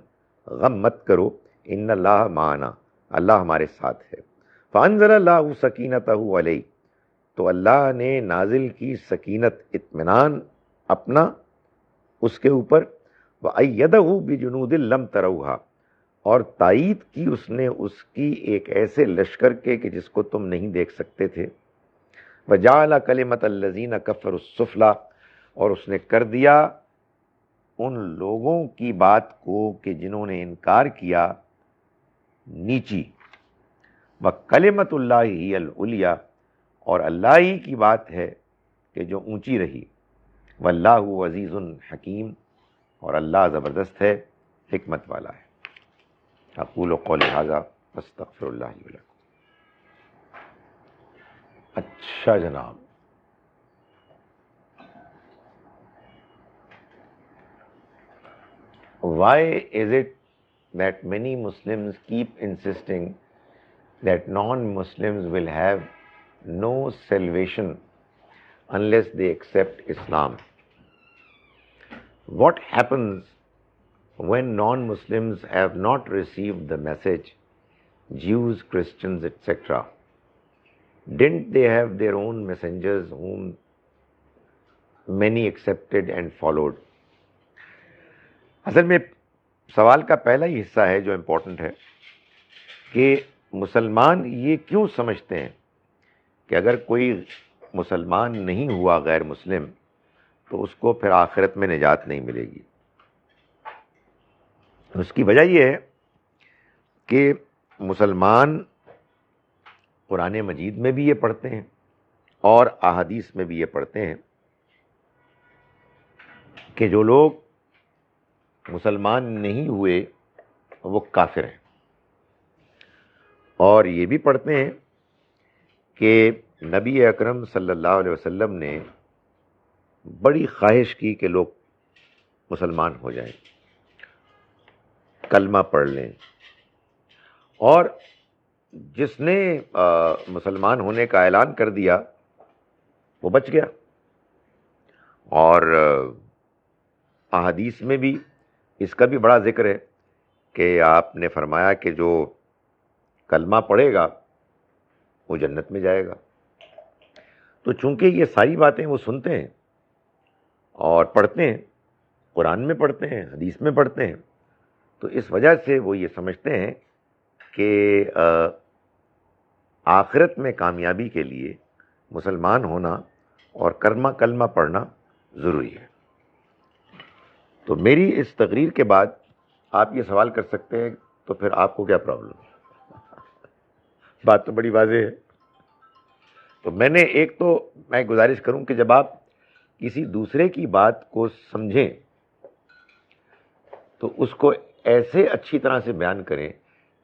غم مت کرو، ان اللہ معنا، اللہ ہمارے ساتھ ہے. فانزل اللہ سکینتہ علیہ، تو اللہ نے نازل کی سکینت، اطمینان اپنا اس کے اوپر. وَأَيَّدَهُ بِجُنُودٍ لَمْ تَرَوْهَا، اور تائید کی اس نے اس کی ایک ایسے لشکر کے کہ جس کو تم نہیں دیکھ سکتے تھے. وَجَعَلَ كَلِمَةَ الَّذِينَ كَفَرُوا السُّفْلَىٰ، اور اس نے کر دیا ان لوگوں کی بات کو کہ جنہوں نے انکار کیا نیچی. وَكَلِمَةُ اللَّهِ هِيَ الْعُلْيَا، اور اللہ ہی کی بات ہے کہ جو اونچی رہی. وَاللَّهُ عَزِيزٌ حکیم، اور اللہ زبردست ہے، حکمت والا ہے. اقول قولی ھذا واستغفر اللہ لي ولکم. اچھا جناب، why is it that many Muslims keep insisting that non-Muslims will have no salvation unless they accept Islam? What happens when non-Muslims have not received the message, Jews, Christians, etc.? Didn't they have their own messengers whom many accepted and followed? اصل میں سوال کا پہلا ہی حصہ ہے جو important ہے کہ مسلمان یہ کیوں سمجھتے ہیں کہ اگر کوئی مسلمان نہیں ہوا غیر مسلم تو اس کو پھر آخرت میں نجات نہیں ملے گی. اس کی وجہ یہ ہے کہ مسلمان قرآن مجید میں بھی یہ پڑھتے ہیں اور احادیث میں بھی یہ پڑھتے ہیں کہ جو لوگ مسلمان نہیں ہوئے وہ کافر ہیں، اور یہ بھی پڑھتے ہیں کہ نبی اکرم صلی اللہ علیہ وسلم نے بڑی خواہش کی کہ لوگ مسلمان ہو جائیں، کلمہ پڑھ لیں، اور جس نے مسلمان ہونے کا اعلان کر دیا وہ بچ گیا. اور احادیث میں بھی اس کا بھی بڑا ذکر ہے کہ آپ نے فرمایا کہ جو کلمہ پڑھے گا وہ جنت میں جائے گا. تو چونکہ یہ ساری باتیں وہ سنتے ہیں اور پڑھتے ہیں، قرآن میں پڑھتے ہیں، حدیث میں پڑھتے ہیں، تو اس وجہ سے وہ یہ سمجھتے ہیں کہ آخرت میں کامیابی کے لیے مسلمان ہونا اور کلمہ پڑھنا ضروری ہے. تو میری اس تقریر کے بعد آپ یہ سوال کر سکتے ہیں تو پھر آپ کو کیا پرابلم ہے؟ بات تو بڑی واضح ہے. تو میں گزارش کروں کہ جب آپ کسی دوسرے کی بات کو سمجھیں تو اس کو ایسے اچھی طرح سے بیان کریں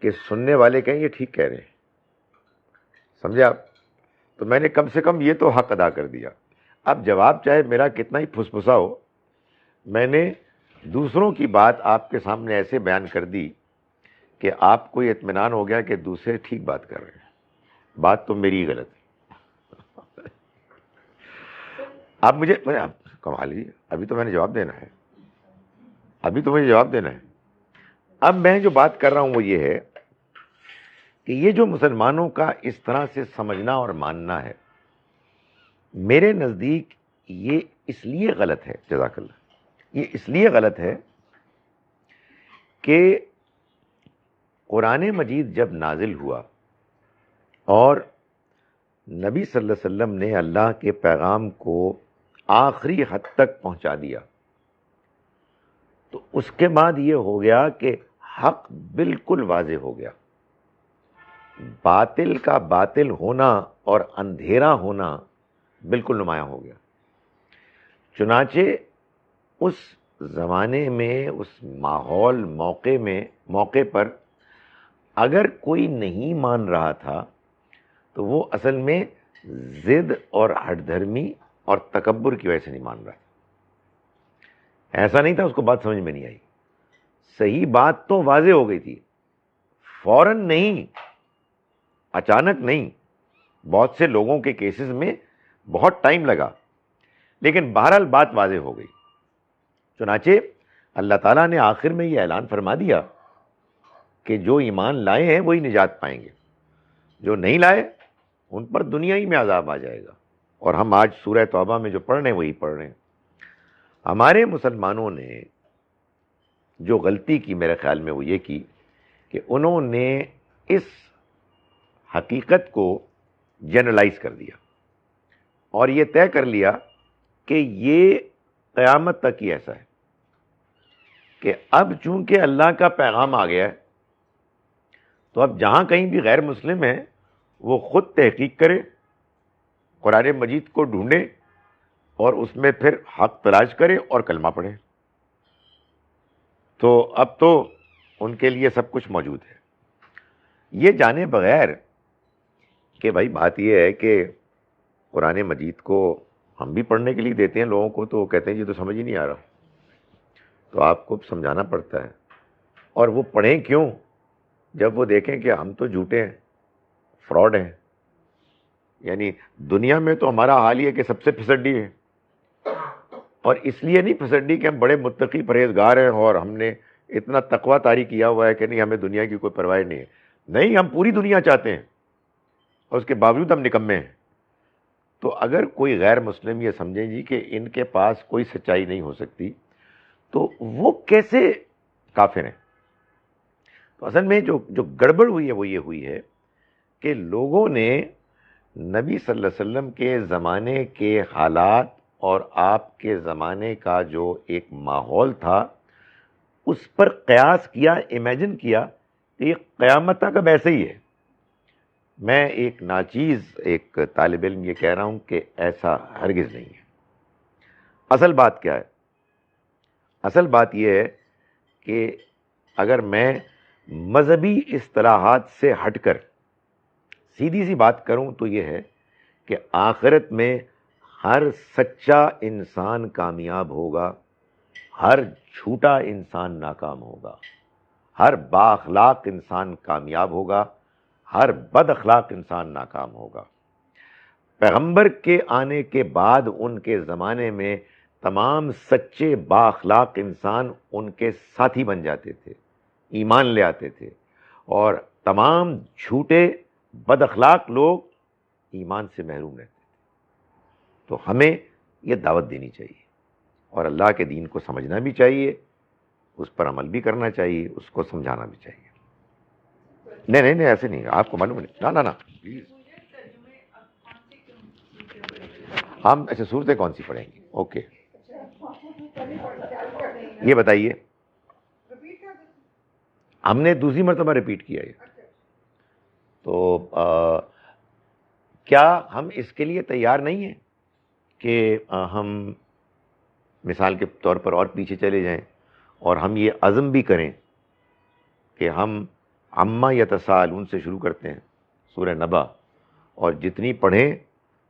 کہ سننے والے کہیں یہ ٹھیک کہہ رہے ہیں. سمجھے آپ؟ تو میں نے کم سے کم یہ تو حق ادا کر دیا. اب جواب چاہے میرا کتنا ہی پھسپھسا ہو، میں نے دوسروں کی بات آپ کے سامنے ایسے بیان کر دی کہ آپ کو یہ اطمینان ہو گیا کہ دوسرے ٹھیک بات کر رہے ہیں، بات تو میری غلط ہے. آپ مجھے کمال ہی، ابھی تو میں نے جواب دینا ہے، ابھی تو مجھے جواب دینا ہے. اب میں جو بات کر رہا ہوں وہ یہ ہے کہ یہ جو مسلمانوں کا اس طرح سے سمجھنا اور ماننا ہے، میرے نزدیک یہ اس لیے غلط ہے، جزاک اللہ، یہ اس لیے غلط ہے کہ قرآن مجید جب نازل ہوا اور نبی صلی اللہ علیہ وسلم نے اللہ کے پیغام کو آخری حد تک پہنچا دیا، تو اس کے بعد یہ ہو گیا کہ حق بالکل واضح ہو گیا، باطل کا باطل ہونا اور اندھیرا ہونا بالکل نمایاں ہو گیا. چنانچہ اس زمانے میں، اس ماحول موقع پر اگر کوئی نہیں مان رہا تھا تو وہ اصل میں ضد اور ہٹ دھرمی اور تکبر کی وجہ سے نہیں مان رہا تھا. ایسا نہیں تھا اس کو بات سمجھ میں نہیں آئی، صحیح بات تو واضح ہو گئی تھی، فوراً نہیں، اچانک نہیں، بہت سے لوگوں کے کیسز میں بہت ٹائم لگا، لیکن بہرحال بات واضح ہو گئی. چنانچہ اللہ تعالیٰ نے آخر میں یہ اعلان فرما دیا کہ جو ایمان لائے ہیں وہی نجات پائیں گے، جو نہیں لائے ان پر دنیا ہی میں عذاب آ جائے گا. اور ہم آج سورہ توبہ میں جو پڑھ رہے ہیں وہی پڑھ رہے ہیں. ہمارے مسلمانوں نے جو غلطی کی میرے خیال میں وہ یہ کی کہ انہوں نے اس حقیقت کو جنرلائز کر دیا اور یہ طے کر لیا کہ یہ قیامت تک ہی ایسا ہے کہ اب چونکہ اللہ کا پیغام آ گیا ہے تو اب جہاں کہیں بھی غیر مسلم ہے وہ خود تحقیق کرے، قرآن مجید کو ڈھونڈے اور اس میں پھر حق تلاش کرے اور کلمہ پڑھے. تو اب تو ان کے لیے سب کچھ موجود ہے. یہ جانے بغیر کہ بھائی بات یہ ہے کہ قرآن مجید کو ہم بھی پڑھنے کے لیے دیتے ہیں لوگوں کو، تو وہ کہتے ہیں یہ تو سمجھ ہی نہیں آ رہا، تو آپ کو سمجھانا پڑتا ہے. اور وہ پڑھیں کیوں؟ جب وہ دیکھیں کہ ہم تو جھوٹے ہیں، فراڈ ہیں. یعنی دنیا میں تو ہمارا حال یہ کہ سب سے پھسڈی ہے، اور اس لیے نہیں پھسڈی کہ ہم بڑے متقی پرہیزگار ہیں اور ہم نے اتنا تقویٰ طاری کیا ہوا ہے کہ نہیں ہمیں دنیا کی کوئی پرواہ نہیں ہے. نہیں، ہم پوری دنیا چاہتے ہیں اور اس کے باوجود ہم نکمے ہیں. تو اگر کوئی غیر مسلم یہ سمجھیں جی کہ ان کے پاس کوئی سچائی نہیں ہو سکتی تو وہ کیسے کافر ہیں؟ تو اصل میں جو گڑبڑ ہوئی ہے وہ یہ ہوئی ہے کہ لوگوں نے نبی صلی اللہ علیہ وسلم کے زمانے کے حالات اور آپ کے زمانے کا جو ایک ماحول تھا اس پر قیاس کیا، امیجن کیا کہ یہ قیامت تک اب ایسے ہی ہے. میں ایک ناچیز ایک طالب علم یہ کہہ رہا ہوں کہ ایسا ہرگز نہیں ہے. اصل بات کیا ہے؟ اصل بات یہ ہے کہ اگر میں مذہبی اصطلاحات سے ہٹ کر سیدھی سی بات کروں تو یہ ہے کہ آخرت میں ہر سچا انسان کامیاب ہوگا، ہر جھوٹا انسان ناکام ہوگا، ہر با اخلاق انسان کامیاب ہوگا، ہر بد اخلاق انسان ناکام ہوگا. پیغمبر کے آنے کے بعد ان کے زمانے میں تمام سچے با اخلاق انسان ان کے ساتھی بن جاتے تھے، ایمان لے آتے تھے، اور تمام جھوٹے بد اخلاق لوگ ایمان سے محروم رہتے تھے. تو ہمیں یہ دعوت دینی چاہیے اور اللہ کے دین کو سمجھنا بھی چاہیے، اس پر عمل بھی کرنا چاہیے، اس کو سمجھانا بھی چاہیے. نہیں ایسے نہیں، آپ کو معلوم نہیں، نہ پلیز. ہم اچھا صورتیں کون سی پڑھیں گی؟ اوکے، یہ بتائیے. ہم نے دوسری مرتبہ ریپیٹ کیا یہ. تو کیا ہم اس کے لیے تیار نہیں ہیں کہ ہم مثال کے طور پر اور پیچھے چلے جائیں اور ہم یہ عزم بھی کریں کہ ہم عما یتساءلون سے شروع کرتے ہیں سورہ نبا, اور جتنی پڑھیں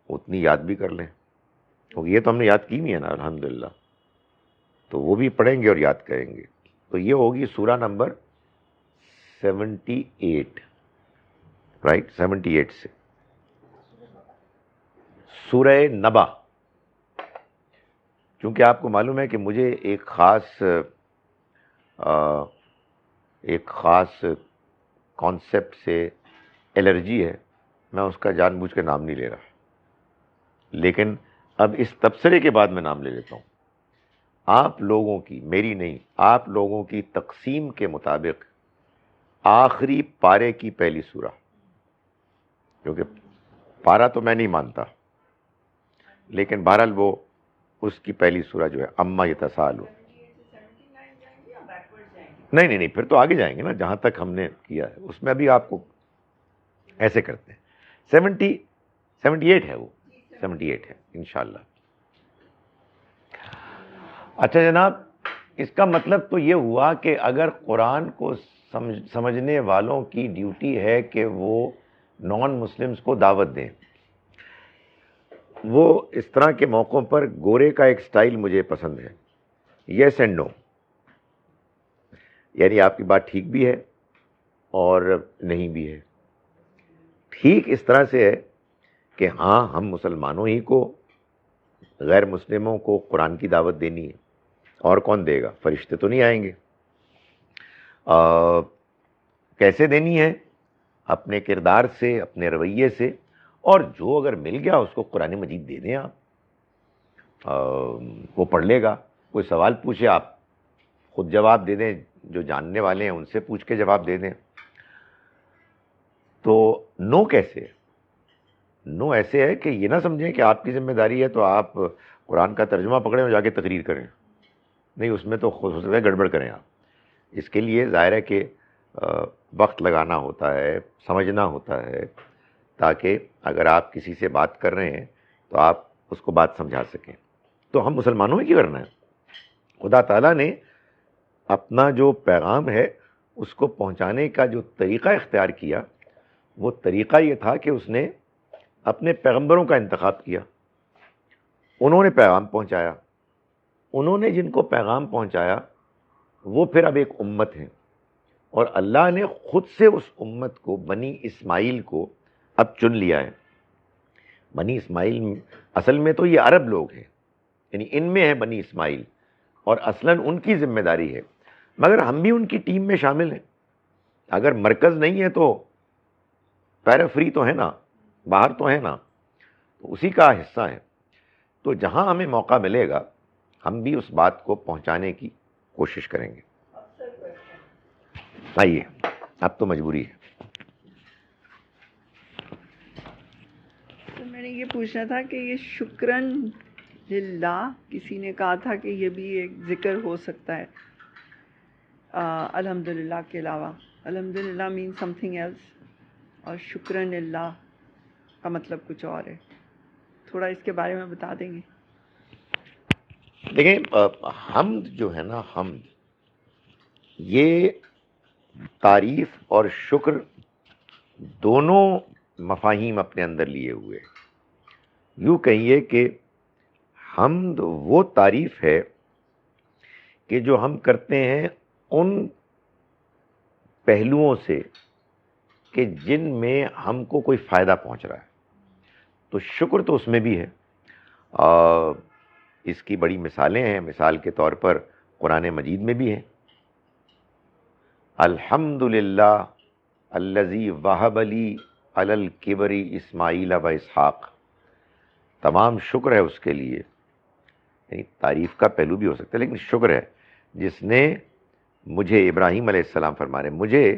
اتنی یاد بھی کر لیں, کیونکہ یہ تو ہم نے یاد کی بھی ہے نا الحمدللہ, تو وہ بھی پڑھیں گے اور یاد کریں گے. تو یہ ہوگی سورہ نمبر 78, رائٹ, 78 سے سورہ نبا. چونکہ آپ کو معلوم ہے کہ مجھے ایک خاص کانسیپٹ سے الرجی ہے, میں اس کا جان بوجھ کے نام نہیں لے رہا, لیکن اب اس تبصرے کے بعد میں نام لے لیتا ہوں. آپ لوگوں کی, میری نہیں, آپ لوگوں کی تقسیم کے مطابق آخری پارے کی پہلی سورہ, کیونکہ پارا تو میں نہیں مانتا, لیکن بہرحال وہ اس کی پہلی سورہ جو ہے اما یتساءلون. نہیں, پھر تو آگے جائیں گے نا جہاں تک ہم نے کیا ہے, اس میں ابھی آپ کو ایسے کرتے ہیں. 78 ہے, وہ 78 ہے انشاءاللہ. اچھا جناب, اس کا مطلب تو یہ ہوا کہ اگر قرآن کو سمجھنے والوں کی ڈیوٹی ہے کہ وہ نان مسلمز کو دعوت دیں, وہ اس طرح کے موقعوں پر گورے کا ایک سٹائل مجھے پسند ہے, یس اینڈ نو. یعنی آپ کی بات ٹھیک بھی ہے اور نہیں بھی ہے. ٹھیک اس طرح سے ہے کہ ہاں ہم مسلمانوں ہی کو, غیر مسلموں کو قرآن کی دعوت دینی ہے, اور کون دے گا, فرشتے تو نہیں آئیں گے. کیسے دینی ہے؟ اپنے کردار سے, اپنے رویے سے, اور جو اگر مل گیا اس کو قرآن مجید دے دیں آپ, وہ پڑھ لے گا. کوئی سوال پوچھے آپ خود جواب دے دیں, جو جاننے والے ہیں ان سے پوچھ کے جواب دے دیں. تو نو کیسے؟ نو ایسے ہے کہ یہ نہ سمجھیں کہ آپ کی ذمہ داری ہے تو آپ قرآن کا ترجمہ پکڑیں اور جا کے تقریر کریں. نہیں, اس میں تو خود ہو سکتا ہے گڑبڑ کریں آپ. اس کے لیے ظاہر ہے کہ وقت لگانا ہوتا ہے, سمجھنا ہوتا ہے, تاکہ اگر آپ کسی سے بات کر رہے ہیں تو آپ اس کو بات سمجھا سکیں. تو ہم مسلمانوں میں کیا کرنا ہے؟ خدا تعالیٰ نے اپنا جو پیغام ہے اس کو پہنچانے کا جو طریقہ اختیار کیا, وہ طریقہ یہ تھا کہ اس نے اپنے پیغمبروں کا انتخاب کیا. انہوں نے پیغام پہنچایا, انہوں نے جن کو پیغام پہنچایا وہ پھر اب ایک امت ہے, اور اللہ نے خود سے اس امت کو, بنی اسماعیل کو, اب چن لیا ہے. بنی اسماعیل اصل میں تو یہ عرب لوگ ہیں, یعنی ان میں ہے بنی اسماعیل, اور اصلاً ان کی ذمہ داری ہے, مگر ہم بھی ان کی ٹیم میں شامل ہیں. اگر مرکز نہیں ہے تو پیرافری تو ہے نا, باہر تو ہے نا, تو اسی کا حصہ ہے. تو جہاں ہمیں موقع ملے گا ہم بھی اس بات کو پہنچانے کی کوشش کریں گے. آئیے, اب تو مجبوری ہے. تو میں نے یہ پوچھنا تھا کہ یہ شکرن للہ, کسی نے کہا تھا کہ یہ بھی ایک ذکر ہو سکتا ہے الحمدللہ کے علاوہ. الحمدللہ مین سم تھنگ ایلس, اور شکرن للہ کا مطلب کچھ اور ہے. تھوڑا اس کے بارے میں بتا دیں گے؟ دیکھیں, حمد جو ہے نا, حمد یہ تعریف اور شکر دونوں مفاہیم اپنے اندر لیے ہوئے. یوں کہیے کہ حمد وہ تعریف ہے کہ جو ہم کرتے ہیں ان پہلوؤں سے کہ جن میں ہم کو کوئی فائدہ پہنچ رہا ہے. تو شکر تو اس میں بھی ہے. اس کی بڑی مثالیں ہیں. مثال کے طور پر قرآن مجید میں بھی ہیں. الحمدللہ الذی وہب لی علی الکبر اسماعیل و اسحاق. تمام شکر ہے اس کے لیے, یعنی تعریف کا پہلو بھی ہو سکتا ہے, لیکن شکر ہے جس نے مجھے, ابراہیم علیہ السلام فرما رہے, مجھے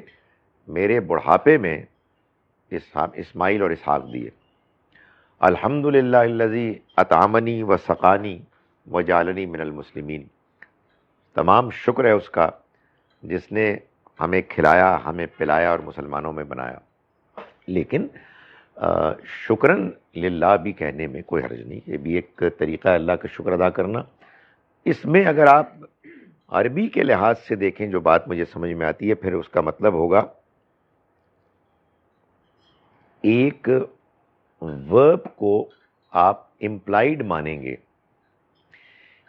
میرے بڑھاپے میں اسماعیل اور اسحاق دیے. الحمدللہ الذی اطعمنی و سقانی و جعلنی من المسلمین. تمام شکر ہے اس کا جس نے ہمیں کھلایا، ہمیں پلایا اور مسلمانوں میں بنایا. لیکن شکرن للہ بھی کہنے میں کوئی حرج نہیں. یہ بھی ایک طریقہ ہے اللہ کا شکر ادا کرنا. اس میں اگر آپ عربی کے لحاظ سے دیکھیں جو بات مجھے سمجھ میں آتی ہے، پھر اس کا مطلب ہوگا ایک ورب کو آپ امپلائیڈ مانیں گے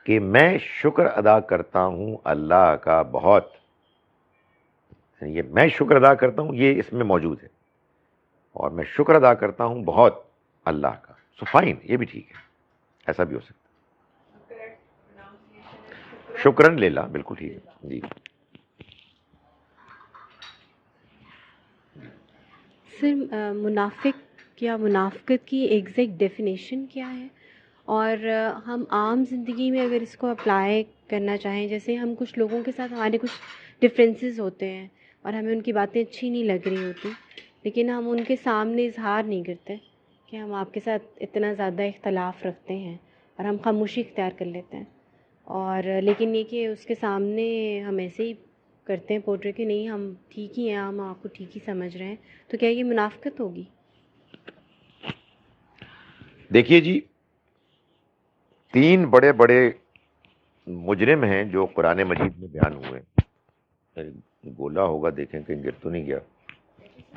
کہ میں شکر ادا کرتا ہوں اللہ کا بہت. یہ میں شکر ادا کرتا ہوں یہ اس میں موجود ہے، اور میں شکر ادا کرتا ہوں بہت اللہ کا. سو فائن، یہ بھی ٹھیک ہے، ایسا بھی ہو سکتا ہے. شکرن للہ، بالکل ٹھیک ہے جی. سر منافق یا منافقت کی ایگزیکٹ ڈیفینیشن کیا ہے؟ اور ہم عام زندگی میں اگر اس کو اپلائی کرنا چاہیں، جیسے ہم کچھ لوگوں کے ساتھ ہمارے کچھ ڈفرینسز ہوتے ہیں اور ہمیں ان کی باتیں اچھی نہیں لگ رہی ہوتی، لیکن ہم ان کے سامنے اظہار نہیں کرتے کہ ہم آپ کے ساتھ اتنا زیادہ اختلاف رکھتے ہیں، اور ہم خاموشی اختیار کر لیتے ہیں. اور لیکن یہ کہ اس کے سامنے ہم ایسے ہی کرتے ہیں پورٹری کہ نہیں ہم ٹھیک ہی ہیں، ہم آپ کو ٹھیک ہی سمجھ رہے ہیں، تو کیا یہ منافقت ہوگی؟ دیکھیے جی، 3 بڑے بڑے مجرم ہیں جو قرآن مجید میں بیان ہوئے ہیں. گولا ہوگا، دیکھیں کہیں گر تو نہیں گیا.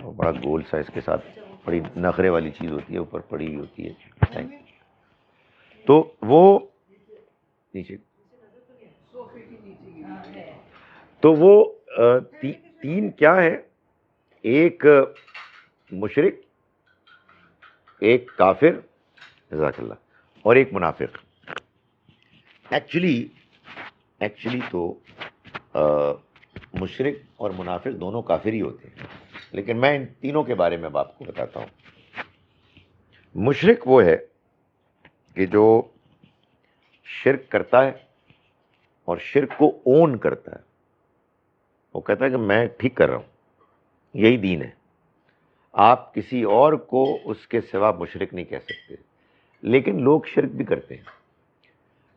اور بڑا گول سا اس کے ساتھ بڑی نخرے والی چیز ہوتی ہے، اوپر پڑی ہوئی ہوتی ہے. تو وہ نیچے، تو وہ 3 کیا ہے؟ ایک مشرک، ایک کافر، جزاک اللہ، اور ایک منافق. ایکچولی تو مشرک اور منافق دونوں کافر ہی ہوتے ہیں، لیکن میں ان تینوں کے بارے میں اب آپ کو بتاتا ہوں. مشرک وہ ہے کہ جو شرک کرتا ہے اور شرک کو اون کرتا ہے. وہ کہتا ہے کہ میں ٹھیک کر رہا ہوں، یہی دین ہے. آپ کسی اور کو اس کے سوا مشرک نہیں کہہ سکتے. لیکن لوگ شرک بھی کرتے ہیں،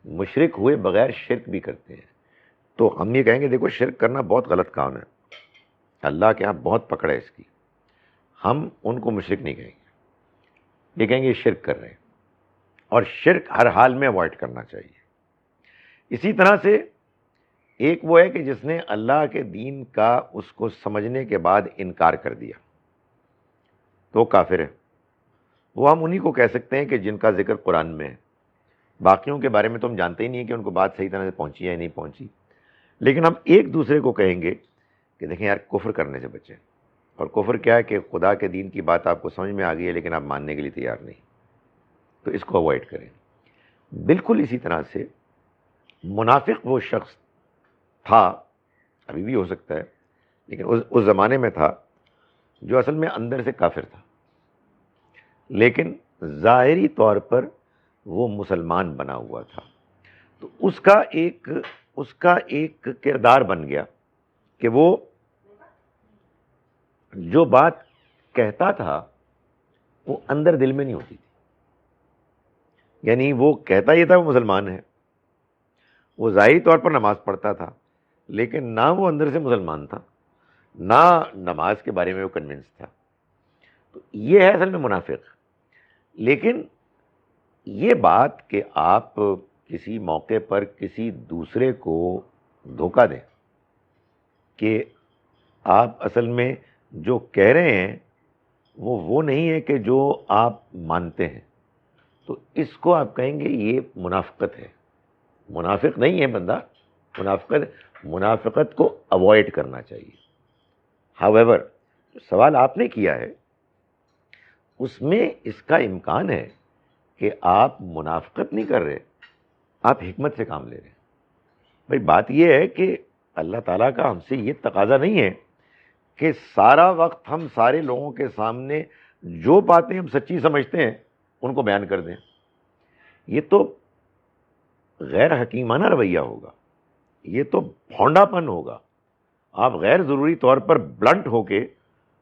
مشرک ہوئے بغیر شرک بھی کرتے ہیں. تو ہم یہ کہیں گے دیکھو شرک کرنا بہت غلط کام ہے، اللہ کے ہاں بہت پکڑ ہے اس کی. ہم ان کو مشرک نہیں کہیں گے، یہ کہیں گے یہ شرک کر رہے ہیں، اور شرک ہر حال میں اوائڈ کرنا چاہیے. اسی طرح سے ایک وہ ہے کہ جس نے اللہ کے دین کا اس کو سمجھنے کے بعد انکار کر دیا، تو کافر ہے. وہ ہم انہی کو کہہ سکتے ہیں کہ جن کا ذکر قرآن میں ہے. باقیوں کے بارے میں تو ہم جانتے ہی نہیں ہیں کہ ان کو بات صحیح طرح سے پہنچی ہے یا نہیں پہنچی. لیکن ہم ایک دوسرے کو کہیں گے کہ دیکھیں یار کفر کرنے سے بچیں. اور کفر کیا ہے کہ خدا کے دین کی بات آپ کو سمجھ میں آ گئی ہے لیکن آپ ماننے کے لیے تیار نہیں، تو اس کو اوائڈ کریں. بالکل اسی طرح سے منافق وہ شخص تھا، ابھی بھی ہو سکتا ہے، لیکن اس زمانے میں تھا جو اصل میں اندر سے کافر تھا، لیکن ظاہری طور پر وہ مسلمان بنا ہوا تھا. تو اس کا ایک کردار بن گیا کہ وہ جو بات کہتا تھا وہ اندر دل میں نہیں ہوتی تھی. یعنی وہ کہتا یہ تھا وہ مسلمان ہے، وہ ظاہری طور پر نماز پڑھتا تھا، لیکن نہ وہ اندر سے مسلمان تھا، نہ نماز کے بارے میں وہ کنونس تھا. تو یہ ہے اصل میں منافق. لیکن یہ بات کہ آپ کسی موقع پر کسی دوسرے کو دھوکہ دیں کہ آپ اصل میں جو کہہ رہے ہیں وہ نہیں ہے کہ جو آپ مانتے ہیں، تو اس کو آپ کہیں گے یہ منافقت ہے. منافق نہیں ہے بندہ، منافقت کو اوائڈ کرنا چاہیے. ہاؤیور سوال آپ نے کیا ہے اس میں اس کا امکان ہے کہ آپ منافقت نہیں کر رہے، آپ حکمت سے کام لے رہے ہیں. بھائی بات یہ ہے کہ اللہ تعالیٰ کا ہم سے یہ تقاضا نہیں ہے کہ سارا وقت ہم سارے لوگوں کے سامنے جو باتیں ہم سچی سمجھتے ہیں ان کو بیان کر دیں. یہ تو غیر حکیمانہ رویہ ہوگا، یہ تو بھونڈا پن ہوگا. آپ غیر ضروری طور پر بلنٹ ہو کے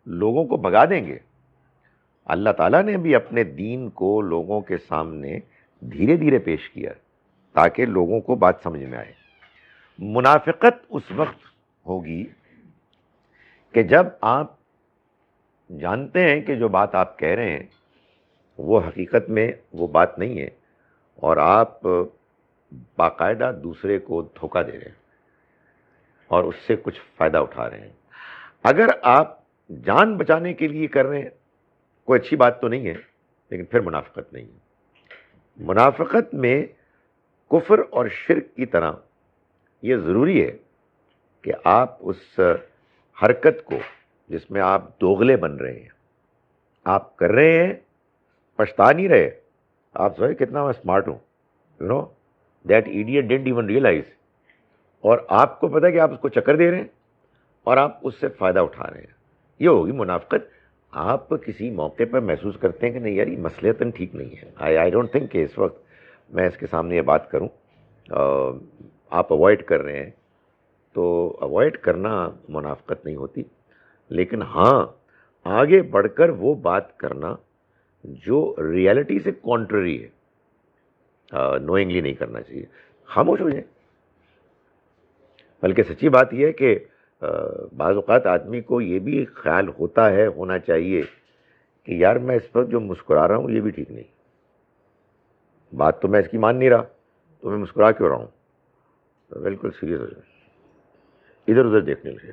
لوگوں کو بھگا دیں گے. اللہ تعالیٰ نے بھی اپنے دین کو لوگوں کے سامنے دھیرے دھیرے پیش کیا تاکہ لوگوں کو بات سمجھ میں آئے. منافقت اس وقت ہوگی کہ جب آپ جانتے ہیں کہ جو بات آپ کہہ رہے ہیں وہ حقیقت میں وہ بات نہیں ہے اور آپ باقاعدہ دوسرے کو دھوکہ دے رہے ہیں اور اس سے کچھ فائدہ اٹھا رہے ہیں. اگر آپ جان بچانے کے لیے کر رہے ہیں کوئی اچھی بات تو نہیں ہے، لیکن پھر منافقت نہیں ہے. منافقت میں کفر اور شرک کی طرح یہ ضروری ہے کہ آپ اس حرکت کو جس میں آپ دوغلے بن رہے ہیں، آپ کر رہے ہیں، پچھتا نہیں رہے. آپ سوچیں کتنا میں اسمارٹ ہوں، you know that idiot didn't even realise, اور آپ کو پتہ ہے کہ آپ اس کو چکر دے رہے ہیں اور آپ اس سے فائدہ اٹھا رہے ہیں. یہ ہوگی منافقت. آپ کسی موقع پر محسوس کرتے ہیں کہ نہیں یار یہ مصلحتاً ٹھیک نہیں ہے. آئی ڈونٹ تھنک کہ اس وقت میں اس کے سامنے یہ بات کروں. آپ اوائڈ کر رہے ہیں تو اوائڈ کرنا منافقت نہیں ہوتی، لیکن ہاں آگے بڑھ کر وہ بات کرنا جو ریالٹی سے کانٹرری ہے نوئنگلی نہیں کرنا چاہیے. خاموش ہو جائیں. بلکہ سچی بات یہ ہے کہ بعض اوقات آدمی کو یہ بھی خیال ہونا چاہیے کہ یار میں اس وقت جو مسکرا رہا ہوں یہ بھی ٹھیک نہیں. بات تو میں اس کی مان نہیں رہا تو میں مسکرا کیوں رہا ہوں. تو بالکل سیریس ہو جائے، ادھر ادھر دیکھنے لگے،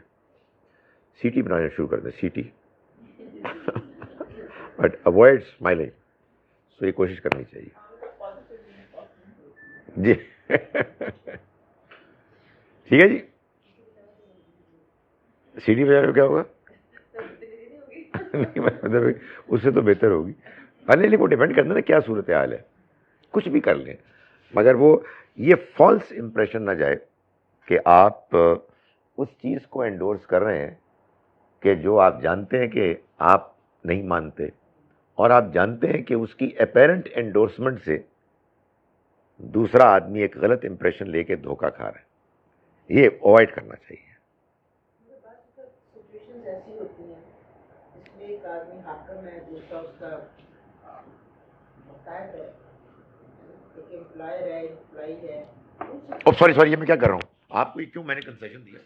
سیٹی بنانا شروع کر دیں، سیٹی. But avoid smiling. سو یہ کوشش کرنی چاہیے. جی ٹھیک ہے جی. سیٹی بجانے میں کیا ہوگا؟ نہیں مطلب اس سے تو بہتر ہوگی. نہیں وہ ڈیپینڈ کرتا ہے نا کیا صورت حال ہے. کچھ بھی کر لیں مگر وہ یہ فالس امپریشن نہ جائے کہ آپ اس چیز کو انڈورس کر رہے ہیں کہ جو آپ جانتے ہیں کہ آپ نہیں مانتے، اور آپ جانتے ہیں کہ اس کی اپیرنٹ انڈورسمنٹ سے دوسرا آدمی ایک غلط امپریشن لے کے دھوکہ کھا رہا ہے. یہ اوائڈ کرنا چاہیے. سچویشنز ایسی ہوتی ہیں جس میں ایک آدمی حاکم ہے، دوسرا اس کا متحد ہے، ایک امپلائر ہے، امپلائی ہے. سوری یہ میں کیا کر رہا ہوں؟ آپ کو کیوں میں نے کنسیشن دیا؟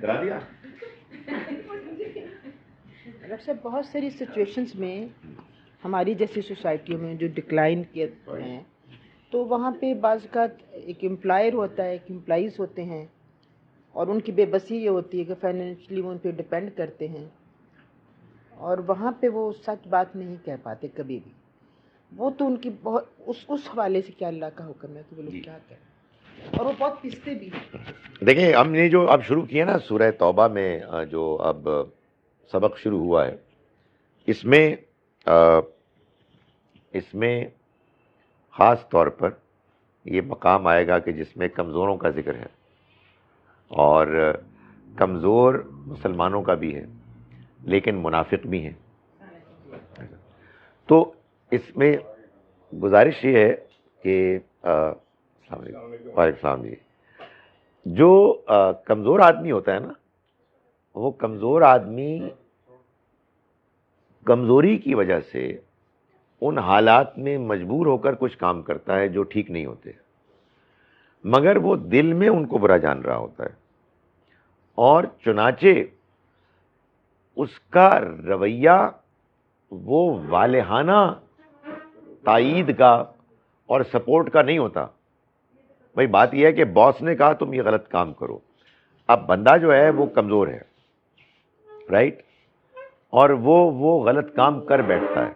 کرا دیا. ڈاکٹر صاحب بہت ساری سچویشنز میں ہماری جیسی سوسائٹیوں میں جو ڈکلائن کے ہیں تو وہاں پہ بعض اوقات ایک امپلائر ہوتا ہے، ایک امپلائیز ہوتے ہیں، اور ان کی بے بسی یہ ہوتی ہے کہ فائنینشلی وہ ان پہ ڈپینڈ کرتے ہیں، اور وہاں پہ وہ سچ بات نہیں کہہ پاتے کبھی بھی. وہ تو ان کی بہت اس حوالے سے کیا اللہ کا حکم ہے کہ وہ لوگ کیا کریں، اور وہ بہت پستے بھی ہیں. دیکھیں ہم نے جو اب شروع کیا نا سورہ توبہ میں جو اب سبق شروع ہوا ہے، اس میں خاص طور پر یہ مقام آئے گا کہ جس میں کمزوروں کا ذکر ہے، اور کمزور مسلمانوں کا بھی ہے لیکن منافق بھی ہیں. تو اس میں گزارش یہ ہے کہ السلام علیکم. وعلیکم السلام. جی جو کمزور آدمی ہوتا ہے نا، وہ کمزور آدمی کمزوری کی وجہ سے ان حالات میں مجبور ہو کر کچھ کام کرتا ہے جو ٹھیک نہیں ہوتے، مگر وہ دل میں ان کو برا جان رہا ہوتا ہے، اور چنانچہ اس کا رویہ وہ والہانہ تائید کا اور سپورٹ کا نہیں ہوتا. بھائی بات یہ ہے کہ باس نے کہا تم یہ غلط کام کرو، اب بندہ جو ہے وہ کمزور ہے، رائٹ، اور وہ غلط کام کر بیٹھتا ہے.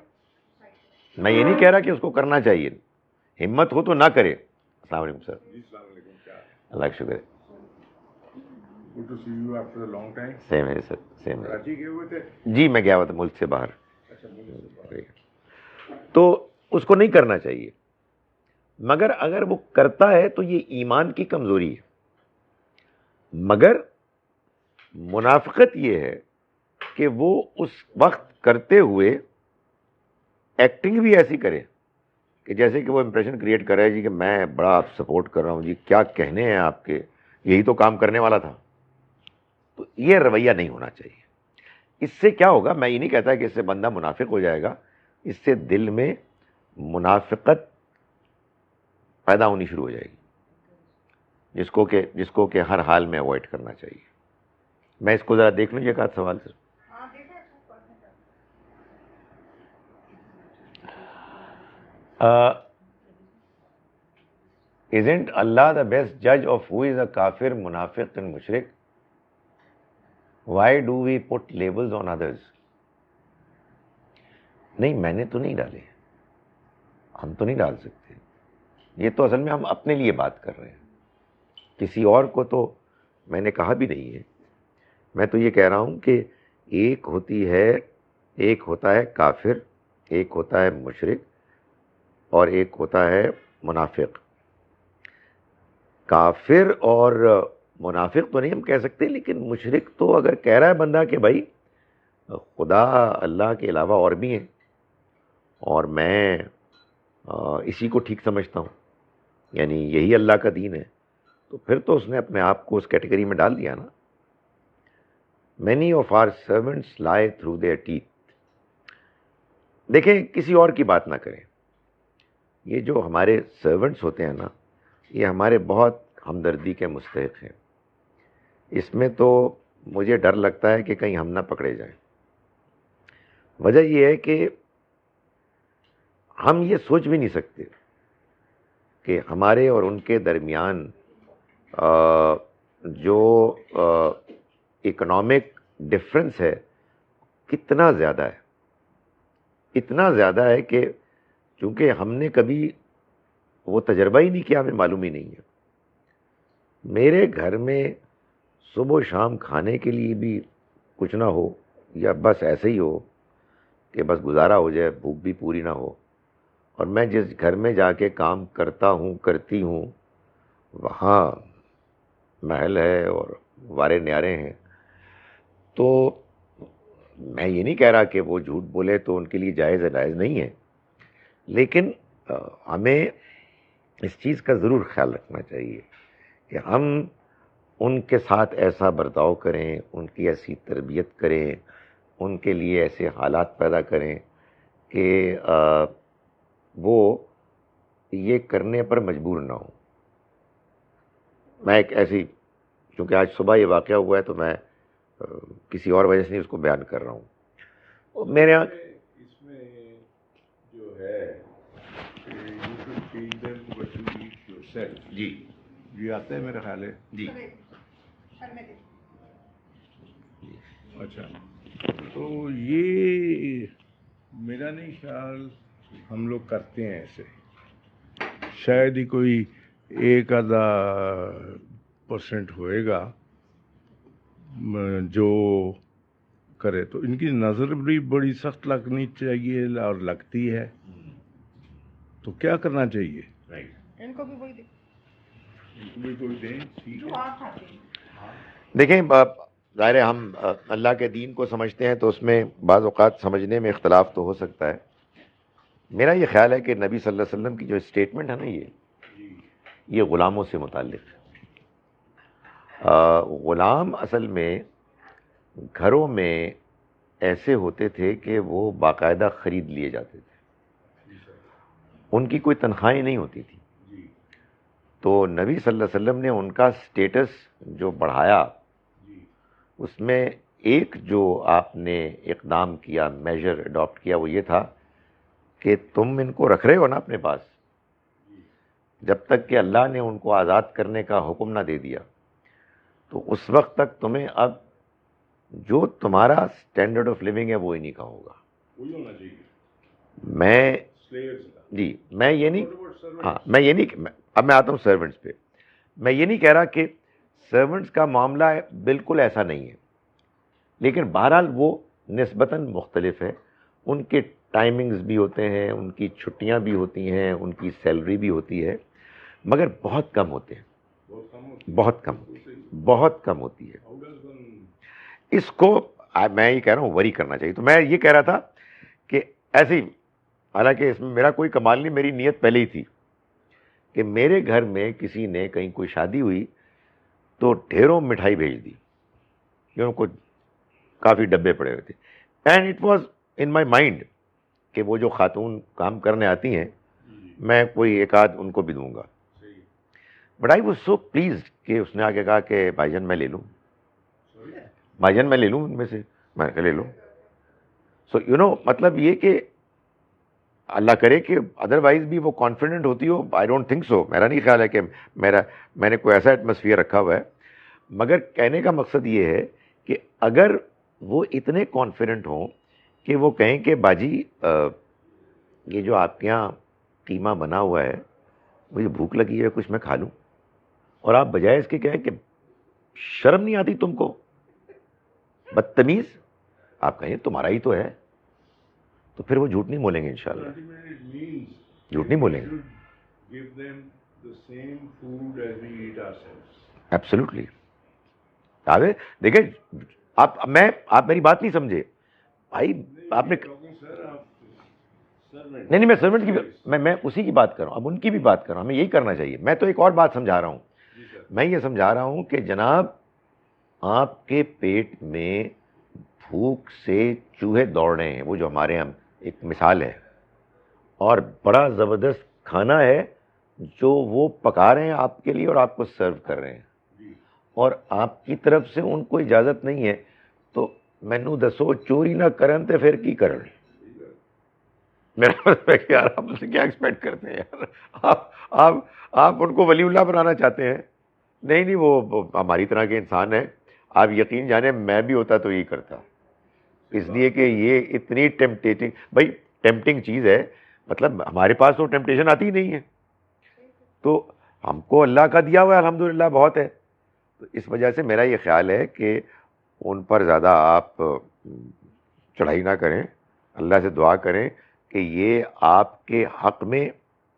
میں یہ نہیں کہہ رہا کہ اس کو کرنا چاہیے، ہمت ہو تو نہ کرے. السلام علیکم سر. السلام علیکم. کیا اللہ کا شکر ہے. Good to see you after a long time. Same ہے سر، سیم ہے. کراچی گئے ہوئے تھے؟ جی میں گیا ہوا تھا ملک سے باہر. اچھا. تو اس کو نہیں کرنا چاہیے، مگر اگر وہ کرتا ہے تو یہ ایمان کی کمزوری ہے. مگر منافقت یہ ہے کہ وہ اس وقت کرتے ہوئے ایکٹنگ بھی ایسی کرے کہ جیسے کہ وہ امپریشن کریٹ کر رہا ہے جی کہ میں بڑا سپورٹ کر رہا ہوں، جی کیا کہنے ہیں آپ کے، یہی تو کام کرنے والا تھا. تو یہ رویہ نہیں ہونا چاہیے. اس سے کیا ہوگا، میں یہ نہیں کہتا کہ اس سے بندہ منافق ہو جائے گا، اس سے دل میں منافقت پیدا ہونی شروع ہو جائے گی، جس کو کہ ہر حال میں اوائڈ کرنا چاہیے. میں اس کو ذرا دیکھ لوں یہ ایک آدھ سوال سے. Isn't Allah the best judge of who is a kafir, munafiq and mushrik? Why do we put labels on others? نہیں میں نے تو نہیں ڈالے, ہم تو نہیں ڈال سکتے. یہ تو اصل میں ہم اپنے لیے بات کر رہے ہیں, کسی اور کو تو میں نے کہا بھی نہیں ہے. میں تو یہ کہہ رہا ہوں کہ ایک ہوتا ہے کافر, ایک ہوتا ہے مشرک, اور ایک ہوتا ہے منافق. کافر اور منافق تو نہیں ہم کہہ سکتے, لیکن مشرک تو اگر کہہ رہا ہے بندہ کہ بھائی خدا اللہ کے علاوہ اور بھی ہیں اور میں اسی کو ٹھیک سمجھتا ہوں, یعنی یہی اللہ کا دین ہے, تو پھر تو اس نے اپنے آپ کو اس کیٹیگری میں ڈال دیا نا. Many of our servants lie through their teeth. دیکھیں کسی اور کی بات نہ کریں. یہ جو ہمارے سرونٹس ہوتے ہیں نا, یہ ہمارے بہت ہمدردی کے مستحق ہیں. اس میں تو مجھے ڈر لگتا ہے کہ کہیں ہم نہ پکڑے جائیں. وجہ یہ ہے کہ ہم یہ سوچ بھی نہیں سکتے کہ ہمارے اور ان کے درمیان جو اکنامک ڈفرنس ہے کتنا زیادہ ہے. اتنا زیادہ ہے کہ چونکہ ہم نے کبھی وہ تجربہ ہی نہیں کیا, ہمیں معلوم ہی نہیں ہے. میرے گھر میں صبح و شام کھانے کے لیے بھی کچھ نہ ہو, یا بس ایسے ہی ہو کہ بس گزارا ہو جائے, بھوک بھی پوری نہ ہو, اور میں جس گھر میں جا کے کام کرتی ہوں وہاں محل ہے اور وارے نیارے ہیں, تو میں یہ نہیں کہہ رہا کہ وہ جھوٹ بولے تو ان کے لیے جائز نہیں ہے, لیکن ہمیں اس چیز کا ضرور خیال رکھنا چاہیے کہ ہم ان کے ساتھ ایسا برتاؤ کریں, ان کی ایسی تربیت کریں, ان کے لیے ایسے حالات پیدا کریں کہ وہ یہ کرنے پر مجبور نہ ہوں. میں ایک ایسی, چونکہ آج صبح یہ واقعہ ہوا ہے تو میں کسی اور وجہ سے نہیں اس کو بیان کر رہا ہوں. میرے یہاں اس میں جو ہے you should feed them what you eat yourself. جی یہ آتا ہے میرا خیال ہے. جی اچھا, تو یہ میرا نہیں خیال ہم لوگ کرتے ہیں ایسے. شاید ہی کوئی 1-2% ہوئے گا جو کرے, تو ان کی نظر بھی بڑی سخت لگنی چاہیے اور لگتی ہے. تو کیا کرنا چاہیے؟ ان کو بھی وہی دے. کوئی دیں, ٹھیک ہے. دیکھیں, ظاہر ہے ہم اللہ کے دین کو سمجھتے ہیں تو اس میں بعض اوقات سمجھنے میں اختلاف تو ہو سکتا ہے. میرا یہ خیال ہے کہ نبی صلی اللہ علیہ وسلم کی جو اسٹیٹمنٹ ہے نا, یہ غلاموں سے متعلق ہے. غلام اصل میں گھروں میں ایسے ہوتے تھے کہ وہ باقاعدہ خرید لیے جاتے تھے, ان کی کوئی تنخواہیں نہیں ہوتی تھی. تو نبی صلی اللہ علیہ وسلم نے ان کا سٹیٹس جو بڑھایا, اس میں ایک جو آپ نے اقدام کیا, میجر اڈاپٹ کیا, وہ یہ تھا کہ تم ان کو رکھ رہے ہو نا اپنے پاس, جب تک کہ اللہ نے ان کو آزاد کرنے کا حکم نہ دے دیا, تو اس وقت تک تمہیں اب جو تمہارا اسٹینڈرڈ آف لیونگ ہے وہ ہی نہیں کا ہوگا. میں یہ نہیں, ہاں میں یہ نہیں, اب میں آتا ہوں سرونٹس پہ. میں یہ نہیں کہہ رہا کہ سرونٹس کا معاملہ بالکل ایسا نہیں ہے, لیکن بہرحال وہ نسبتاً مختلف ہے. ان کے ٹائمنگز بھی ہوتے ہیں, ان کی چھٹیاں بھی ہوتی ہیں, ان کی سیلری بھی ہوتی ہے, مگر بہت کم ہوتے ہیں, بہت کم ہوتی ہے. اس کو میں یہ کہہ رہا ہوں وری کرنا چاہیے. تو میں یہ کہہ رہا تھا کہ ایسے ہی, حالانکہ اس میں میرا کوئی کمال نہیں, میری نیت پہلے ہی تھی کہ میرے گھر میں کسی نے کہیں کوئی شادی ہوئی تو ڈھیروں مٹھائی بھیج دی, کہ ان کو کافی ڈبے پڑے ہوئے تھے. And it was in my mind کہ وہ جو خاتون کام کرنے آتی ہیں میں کوئی ایک آدھ ان کو بھی دوں گا. But I was so pleased کہ اس نے آگے کہا کہ بھائی جان میں لے لوں. بھائی جان میں لے لوں ان میں سے, میں نے کہا لے لو. سو یو نو مطلب یہ کہ اللہ کرے کہ ادروائز بھی وہ کانفیڈنٹ ہوتی ہو. آئی ڈونٹ تھنک سو, میرا نہیں خیال ہے کہ میں نے کوئی ایسا ایٹماسفیئر رکھا ہوا ہے. مگر کہنے کا مقصد یہ ہے کہ اگر وہ اتنے کانفیڈنٹ ہوں کہ وہ کہیں کہ باجی یہ جو آپ کے یہاں قیمہ بنا ہوا ہے مجھے بھوک لگی ہے کچھ میں کھا لوں, اور آپ بجائے اس کے کہیں کہ شرم نہیں آتی تم کو بدتمیز, آپ کہیں تمہارا ہی تو ہے, تو پھر وہ جھوٹ نہیں بولیں گے انشاءاللہ, جھوٹ نہیں بولیں گے. ایبسلیوٹلی. دیکھیں آپ میری بات نہیں سمجھے بھائی, آپ نے نہیں میں سرونٹ کی میں اسی کی بات کر رہا ہوں, اب ان کی بھی بات کر رہا ہوں, ہمیں یہی کرنا چاہیے. میں تو ایک اور بات سمجھا رہا ہوں, میں یہ سمجھا رہا ہوں کہ جناب آپ کے پیٹ میں بھوک سے چوہے دوڑ رہے ہیں, وہ جو ہمارے یہاں ایک مثال ہے, اور بڑا زبردست کھانا ہے جو وہ پکا رہے ہیں آپ کے لیے اور آپ کو سرو کر رہے ہیں, اور آپ کی طرف سے ان کو اجازت نہیں ہے, تو مینو دسو چوری نہ کرن تے پھر کی کرن. میرا مطلب ہے کہ یار آپ سے کیا ایکسپیکٹ کرتے ہیں یار, آپ ان کو ولی اللہ بنانا چاہتے ہیں. نہیں وہ ہماری طرح کے انسان ہیں, آپ یقین جانیں میں بھی ہوتا تو یہی کرتا, اس لیے کہ یہ اتنی ٹیمپٹیٹنگ, بھائی ٹیمپٹنگ چیز ہے, مطلب ہمارے پاس تو ٹیمپٹیشن آتی ہی نہیں ہے, تو ہم کو اللہ کا دیا ہوا ہے الحمدللہ بہت ہے. تو اس وجہ سے میرا یہ خیال ہے کہ ان پر زیادہ آپ چڑھائی نہ کریں, اللہ سے دعا کریں کہ یہ آپ کے حق میں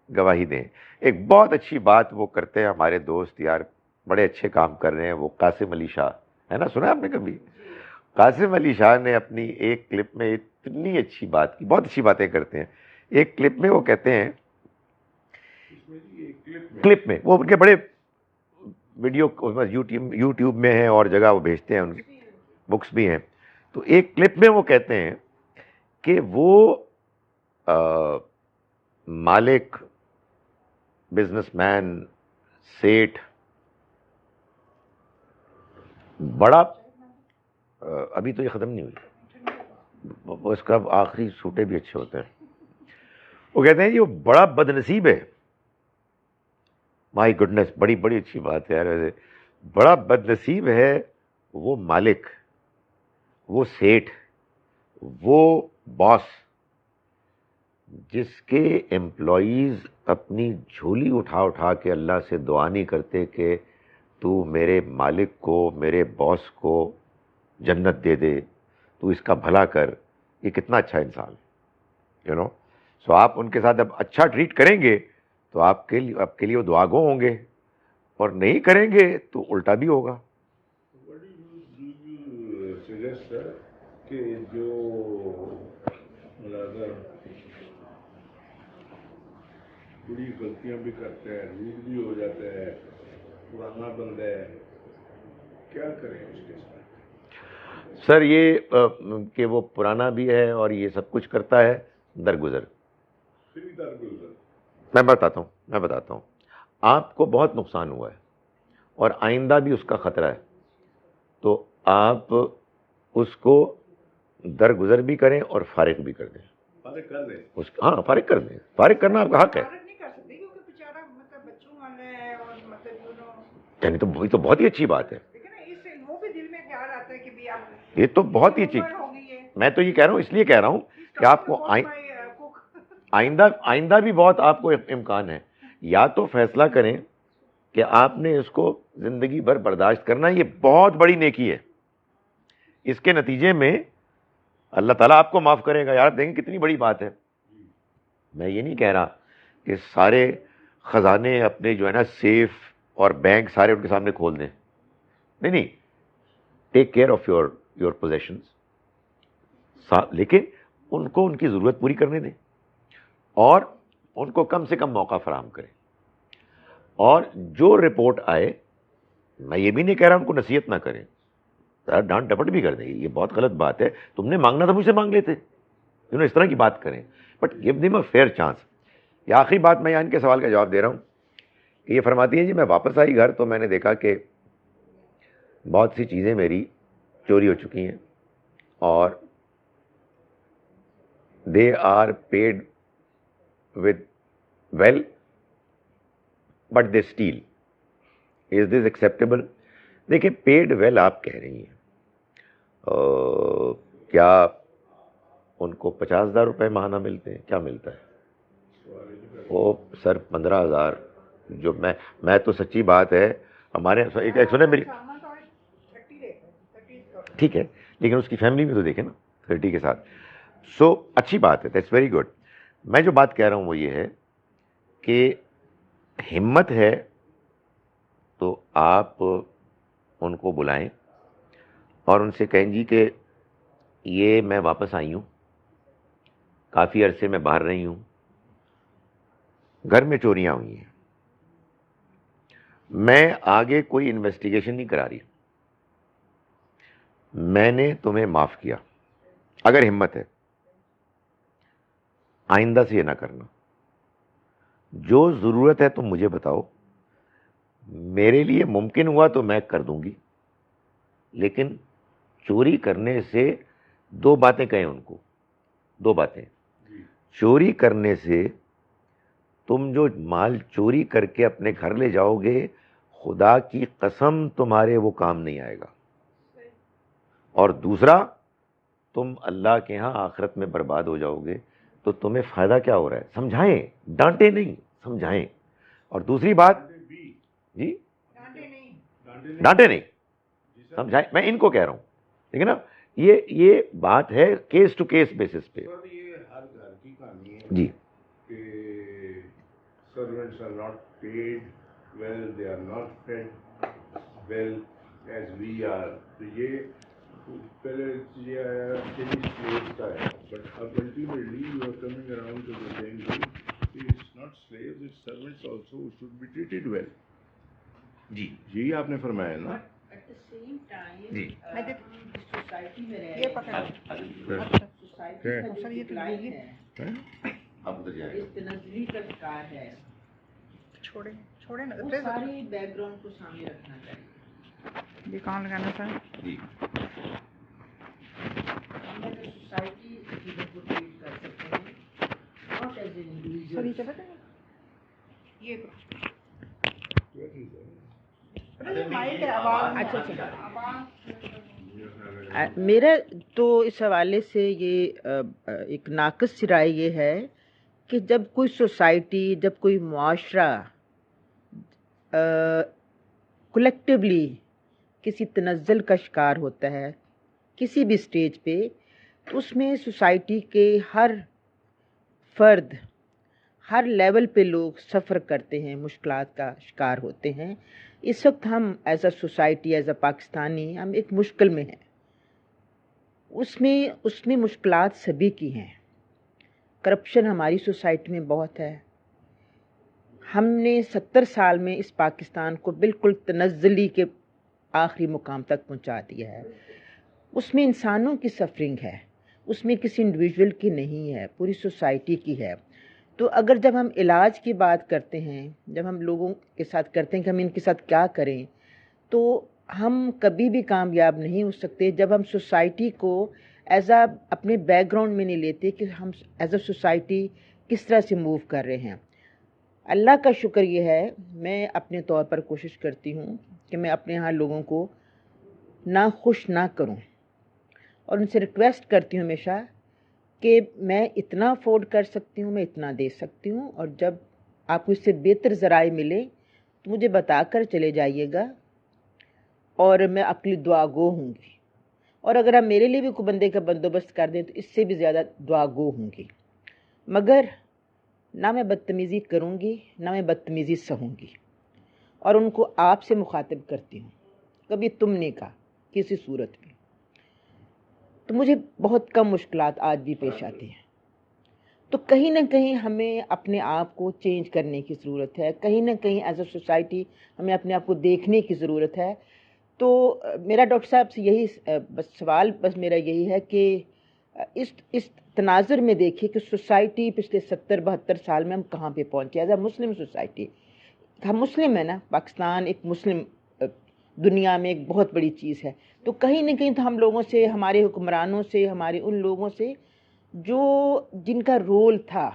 گواہی دیں. ایک بہت اچھی بات وہ کرتے ہیں ہمارے دوست یار, بڑے اچھے کام کر رہے ہیں, وہ قاسم علی شاہ ہے نا, سنا ہے آپ نے کبھی؟ قاسم علی شاہ نے اپنی ایک کلپ میں اتنی اچھی بات کی, بہت اچھی باتیں کرتے ہیں. ایک کلپ میں وہ کہتے ہیں, کلپ میں وہ ان کے بڑے ویڈیو یوٹیوب میں ہیں اور جگہ وہ بھیجتے ہیں, ان کی بکس بھی ہیں. تو ایک کلپ میں وہ کہتے ہیں کہ وہ مالک, بزنس مین, سیٹھ, بڑا, ابھی تو یہ ختم نہیں ہوئی, اس کا آخری سوٹے بھی اچھے ہوتے ہیں. وہ کہتے ہیں یہ بڑا بدنصیب ہے. مائی گڈنس, بڑی اچھی بات ہے یار, بڑا بدنصیب ہے وہ مالک, وہ سیٹھ, وہ باس جس کے امپلائیز اپنی جھولی اٹھا کے اللہ سے دعا نہیں کرتے کہ تو میرے مالک کو, میرے باس کو جنت دے دے, تو اس کا بھلا کر. یہ کتنا اچھا انسان, یو نو. سو آپ ان کے ساتھ اب اچھا ٹریٹ کریں گے تو آپ کے لیے وہ دعا گو ہوں گے, اور نہیں کریں گے تو الٹا بھی ہوگا. کہ جو بڑی غلطیاں بھی کرتے ہیں, روڈ بھی ہو جاتا ہے, پرانا بندہ ہے, کیا کریں اس کے ساتھ؟ سر یہ کہ وہ پرانا بھی ہے اور یہ سب کچھ کرتا ہے, درگزر. میں بتاتا ہوں, آپ کو بہت نقصان ہوا ہے اور آئندہ بھی اس کا خطرہ ہے, تو آپ اس کو درگزر بھی کریں اور فارغ بھی کر دیں. فارغ کر دیں, ہاں فارغ کر دیں, فارغ کرنا آپ کا حق ہے. یعنی تو وہی تو بہت ہی اچھی بات ہے, یہ تو بہت ہی اچھی. میں تو یہ کہہ رہا ہوں, اس لیے کہہ رہا ہوں کہ آپ کو آئندہ بھی بہت آپ کو امکان ہے. یا تو فیصلہ کریں کہ آپ نے اس کو زندگی بھر برداشت کرنا, یہ بہت بڑی نیکی ہے, اس کے نتیجے میں اللہ تعالیٰ آپ کو معاف کرے گا. یار دیکھیں کتنی بڑی بات ہے. میں یہ نہیں کہہ رہا کہ سارے خزانے اپنے جو ہے نا سیف اور بینک سارے ان کے سامنے کھول دیں, نہیں, take care of your positions, لیکن ان کو ان کی ضرورت پوری کرنے دیں اور ان کو کم سے کم موقع فراہم کریں. اور جو رپورٹ آئے, میں یہ بھی نہیں کہہ رہا ان کو نصیحت نہ کریں, ڈانٹ ڈپٹ بھی کر دیں, یہ بہت غلط بات ہے, تم نے مانگنا تھا مجھ سے مانگ لیتے, اس طرح کی بات کریں, but give them a fair chance. یہ آخری بات میں یہاں ان کے سوال کا جواب دے رہا ہوں کہ یہ فرماتی ہیں جی میں واپس آئی گھر تو میں نے دیکھا کہ بہت سی چیزیں میری چوری ہو چکی ہیں اور they are paid with well but they steal. Is this acceptable? دیکھیں پیڈ ویل آپ کہہ رہی ہیں, کیا ان کو 50,000 روپے ماہانہ ملتے ہیں؟ کیا ملتا ہے وہ سر 15,000. جو میں تو سچی بات ہے ہمارے ایک سنیں میری, ٹھیک ہے لیکن اس کی فیملی میں تو دیکھیں نا 30 کے ساتھ. سو اچھی بات ہے, دیٹس ویری گڈ. میں جو بات کہہ رہا ہوں وہ یہ ہے کہ ہمت ہے تو آپ ان کو بلائیں اور ان سے کہیں جی کہ یہ میں واپس آئی ہوں, کافی عرصے میں باہر رہی ہوں, گھر میں چوریاں ہوئی ہیں, میں آگے کوئی انویسٹیگیشن نہیں کرا رہی, میں نے تمہیں معاف کیا. اگر ہمت ہے آئندہ سے یہ نہ کرنا. جو ضرورت ہے تم مجھے بتاؤ, میرے لیے ممکن ہوا تو میں کر دوں گی, لیکن چوری کرنے سے 2 باتیں کہیں ان کو, 2 باتیں. چوری کرنے سے تم جو مال چوری کر کے اپنے گھر لے جاؤ گے, خدا کی قسم تمہارے وہ کام نہیں آئے گا. اور دوسرا, تم اللہ کے ہاں آخرت میں برباد ہو جاؤ گے. تو تمہیں فائدہ کیا ہو رہا ہے؟ سمجھائیں, ڈانٹے نہیں, سمجھائیں. اور دوسری بات, جی ڈانٹے نہیں, سمجھائیں. میں ان کو کہہ رہا ہوں, ٹھیک ہے نا, یہ بات ہے کیس ٹو کیس بیسس پہ. یہ ہر گھر کی کہانی ہے جی کہ servants are not paid well, they are not fed well as we are. تو یہ پہلے یہ آیا چینج slaves کا ہے, but اب ultimately you are coming around to the same thing. It's not slaves, it's servants also who should be treated well. جی یہی آپ نے فرمایا نا. At the same time, G society میں رہ یہ رہے پکڑ ہیں, society ہے. کا جو decline ہے, اب ادھر جائے اس تنزلی کا شکار ہے, چھوڑیں چھوڑیں نا, وہ سارے بیک گراؤنڈ کو سامنے رکھنا چاہیے. یہ کہاں لگانا تھا؟ جی ہم ایز اے سوسائٹی چیزوں کو ٹریٹ کر سکتے ہیں, not as a sir individual. یہ چلے گا یہ مائک ہے, آواز میرا تو اس حوالے سے یہ ایک ناقص رائے یہ ہے کہ جب کوئی سوسائٹی, جب کوئی معاشرہ کولیکٹیولی کسی تنزل کا شکار ہوتا ہے کسی بھی سٹیج پہ, تو اس میں سوسائٹی کے ہر فرد, ہر لیول پہ لوگ سفر کرتے ہیں, مشکلات کا شکار ہوتے ہیں. اس وقت ہم as a society, as a Pakistani, ہم ایک مشکل میں ہیں. اس میں مشکلات سبھی کی ہیں. کرپشن ہماری سوسائٹی میں بہت ہے. ہم نے 70 سال میں اس پاکستان کو بالکل تنزلی کے آخری مقام تک پہنچا دیا ہے. اس میں انسانوں کی سفرنگ ہے, اس میں کسی انڈیویجول کی نہیں ہے, پوری سوسائٹی کی ہے. تو اگر جب ہم علاج کی بات کرتے ہیں, جب ہم لوگوں کے ساتھ کرتے ہیں کہ ہم ان کے ساتھ کیا کریں, تو ہم کبھی بھی کامیاب نہیں ہو سکتے جب ہم سوسائٹی کو ایز اے اپنے بیک گراؤنڈ میں نہیں لیتے کہ ہم ایز اے سوسائٹی کس طرح سے موو کر رہے ہیں. اللہ کا شکر یہ ہے, میں اپنے طور پر کوشش کرتی ہوں کہ میں اپنے یہاں لوگوں کو ناخوش نہ کروں, اور ان سے ریکویسٹ کرتی ہوں ہمیشہ کہ میں اتنا افورڈ کر سکتی ہوں, میں اتنا دے سکتی ہوں, اور جب آپ کو اس سے بہتر ذرائع ملے تو مجھے بتا کر چلے جائیے گا, اور میں آپ کے لیے دعا گو ہوں گی. اور اگر آپ میرے لیے بھی کوئی بندے کا بندوبست کر دیں تو اس سے بھی زیادہ دعا گو ہوں گی. مگر نہ میں بدتمیزی کروں گی, نہ میں بدتمیزی سہوں گی, اور ان کو آپ سے مخاطب کرتی ہوں, کبھی تم نے کہا کسی صورت میں. تو مجھے بہت کم مشکلات آج بھی پیش آتی ہیں. تو کہیں نہ کہیں ہمیں اپنے آپ کو چینج کرنے کی ضرورت ہے, کہیں نہ کہیں ایز اے سوسائٹی ہمیں اپنے آپ کو دیکھنے کی ضرورت ہے. تو میرا ڈاکٹر صاحب سے یہی سوال بس میرا یہی ہے کہ اس تناظر میں دیکھیے کہ سوسائٹی پچھلے 70-72 سال میں ہم کہاں پہ پہنچے. ایز اے مسلم سوسائٹی, ہم مسلم ہیں نا, پاکستان ایک مسلم دنیا میں ایک بہت بڑی چیز ہے. تو کہیں نہ کہیں تو ہم لوگوں سے, ہمارے حکمرانوں سے, ہمارے ان لوگوں سے جو جن کا رول تھا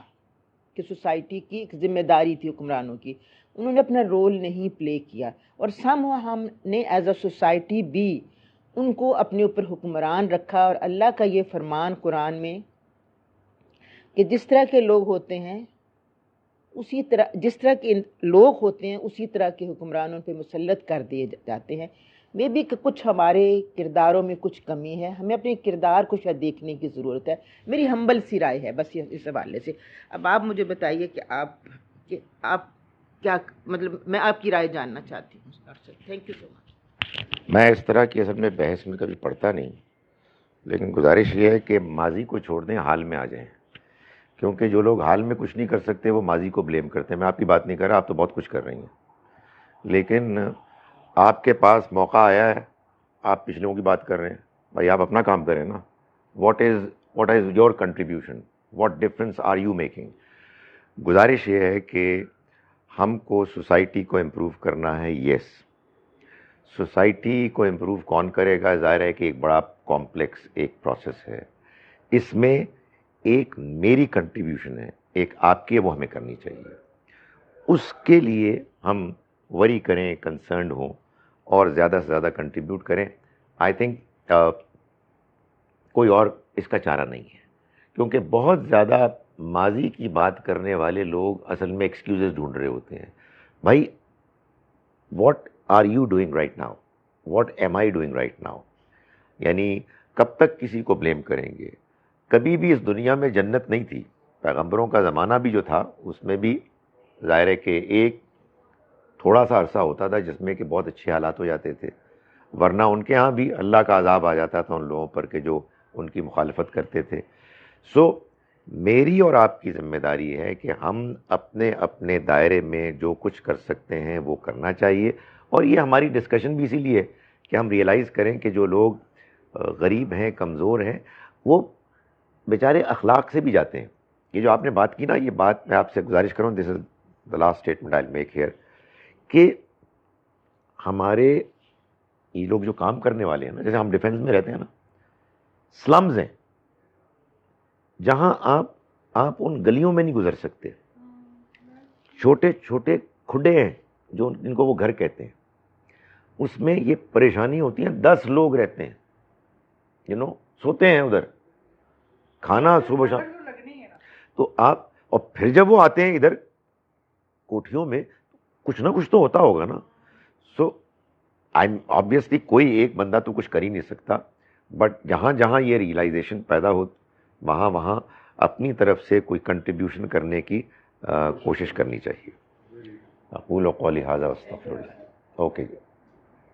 کہ سوسائٹی کی ایک ذمہ داری تھی حکمرانوں کی, انہوں نے اپنا رول نہیں پلے کیا, اور ہم نے ایز اے سوسائٹی بھی ان کو اپنے اوپر حکمران رکھا. اور اللہ کا یہ فرمان قرآن میں کہ جس طرح کے لوگ ہوتے ہیں اسی طرح, جس طرح کے لوگ ہوتے ہیں اسی طرح کے حکمران ان پہ مسلط کر دیے جاتے ہیں. میں بھی کچھ ہمارے کرداروں میں کچھ کمی ہے, ہمیں اپنے کردار کو شاید دیکھنے کی ضرورت ہے. میری ہمبل سی رائے ہے بس اس حوالے سے. اب آپ مجھے بتائیے کہ آپ کیا, مطلب میں آپ کی رائے جاننا چاہتی ہوں. تھینک یو سو مچ. میں اس طرح کی اصل میں بحث میں کبھی پڑھتا نہیں, لیکن گزارش یہ ہے کہ ماضی کو چھوڑ دیں, حال میں آ جائیں, کیونکہ جو لوگ حال میں کچھ نہیں کر سکتے وہ ماضی کو بلیم کرتے ہیں. میں آپ کی بات نہیں کر رہا, آپ تو بہت کچھ کر رہی ہیں, لیکن آپ کے پاس موقع آیا ہے, آپ پچھلوں کی بات کر رہے ہیں. بھائی آپ اپنا کام کریں نا. What is your contribution, what difference are you making. گزارش یہ ہے کہ ہم کو سوسائٹی کو امپروو کرنا ہے. یس, سوسائٹی کو امپروو کون کرے گا؟ ظاہر ہے کہ ایک بڑا کمپلیکس ایک پروسیس ہے. اس میں ایک میری کنٹریبیوشن ہے, ایک آپ کی, وہ ہمیں کرنی چاہیے. اس کے لیے ہم وری کریں, کنسرنڈ ہوں اور زیادہ سے زیادہ کنٹریبیوٹ کریں. آئی تھنک کوئی اور اس کا چارہ نہیں ہے, کیونکہ بہت زیادہ ماضی کی بات کرنے والے لوگ اصل میں ایکسکیوزز ڈھونڈ رہے ہوتے ہیں. بھائی what are you doing right now, what am I doing right now. یعنی کب تک کسی کو بلیم کریں گے؟ کبھی بھی اس دنیا میں جنت نہیں تھی. پیغمبروں کا زمانہ بھی جو تھا اس میں بھی ظاہر ہے کہ ایک تھوڑا سا عرصہ ہوتا تھا جس میں کہ بہت اچھے حالات ہو جاتے تھے, ورنہ ان کے ہاں بھی اللہ کا عذاب آ جاتا تھا ان لوگوں پر کہ جو ان کی مخالفت کرتے تھے. سو میری اور آپ کی ذمہ داری ہے کہ ہم اپنے اپنے دائرے میں جو کچھ کر سکتے ہیں وہ کرنا چاہیے. اور یہ ہماری ڈسکشن بھی اسی لیے کہ ہم ریئلائز کریں کہ جو لوگ غریب ہیں, کمزور ہیں, وہ بیچارے اخلاق سے بھی جاتے ہیں. یہ جو آپ نے بات کی نا, یہ بات میں آپ سے گزارش کروں, this is the last statement I will make here, کہ ہمارے یہ لوگ جو کام کرنے والے ہیں نا, جیسے ہم ڈیفینس میں رہتے ہیں نا, سلمز ہیں جہاں آپ ان گلیوں میں نہیں گزر سکتے. چھوٹے چھوٹے کھڈے ہیں جو ان کو وہ گھر کہتے ہیں, اس میں یہ پریشانی ہوتی ہیں. 10 لوگ رہتے ہیں, سوتے ہیں ادھر, کھانا صبح شام. تو آپ, اور پھر جب وہ آتے ہیں ادھر کوٹھیوں میں, کچھ نہ کچھ تو ہوتا ہوگا نا. سو آبویسلی کوئی ایک بندہ تو کچھ کر ہی نہیں سکتا, بٹ جہاں جہاں یہ ریئلائزیشن پیدا ہو وہاں اپنی طرف سے کوئی کنٹریبیوشن کرنے کی کوشش کرنی چاہیے. اقول قولی ھذا واستغفر اللہ. اوکے.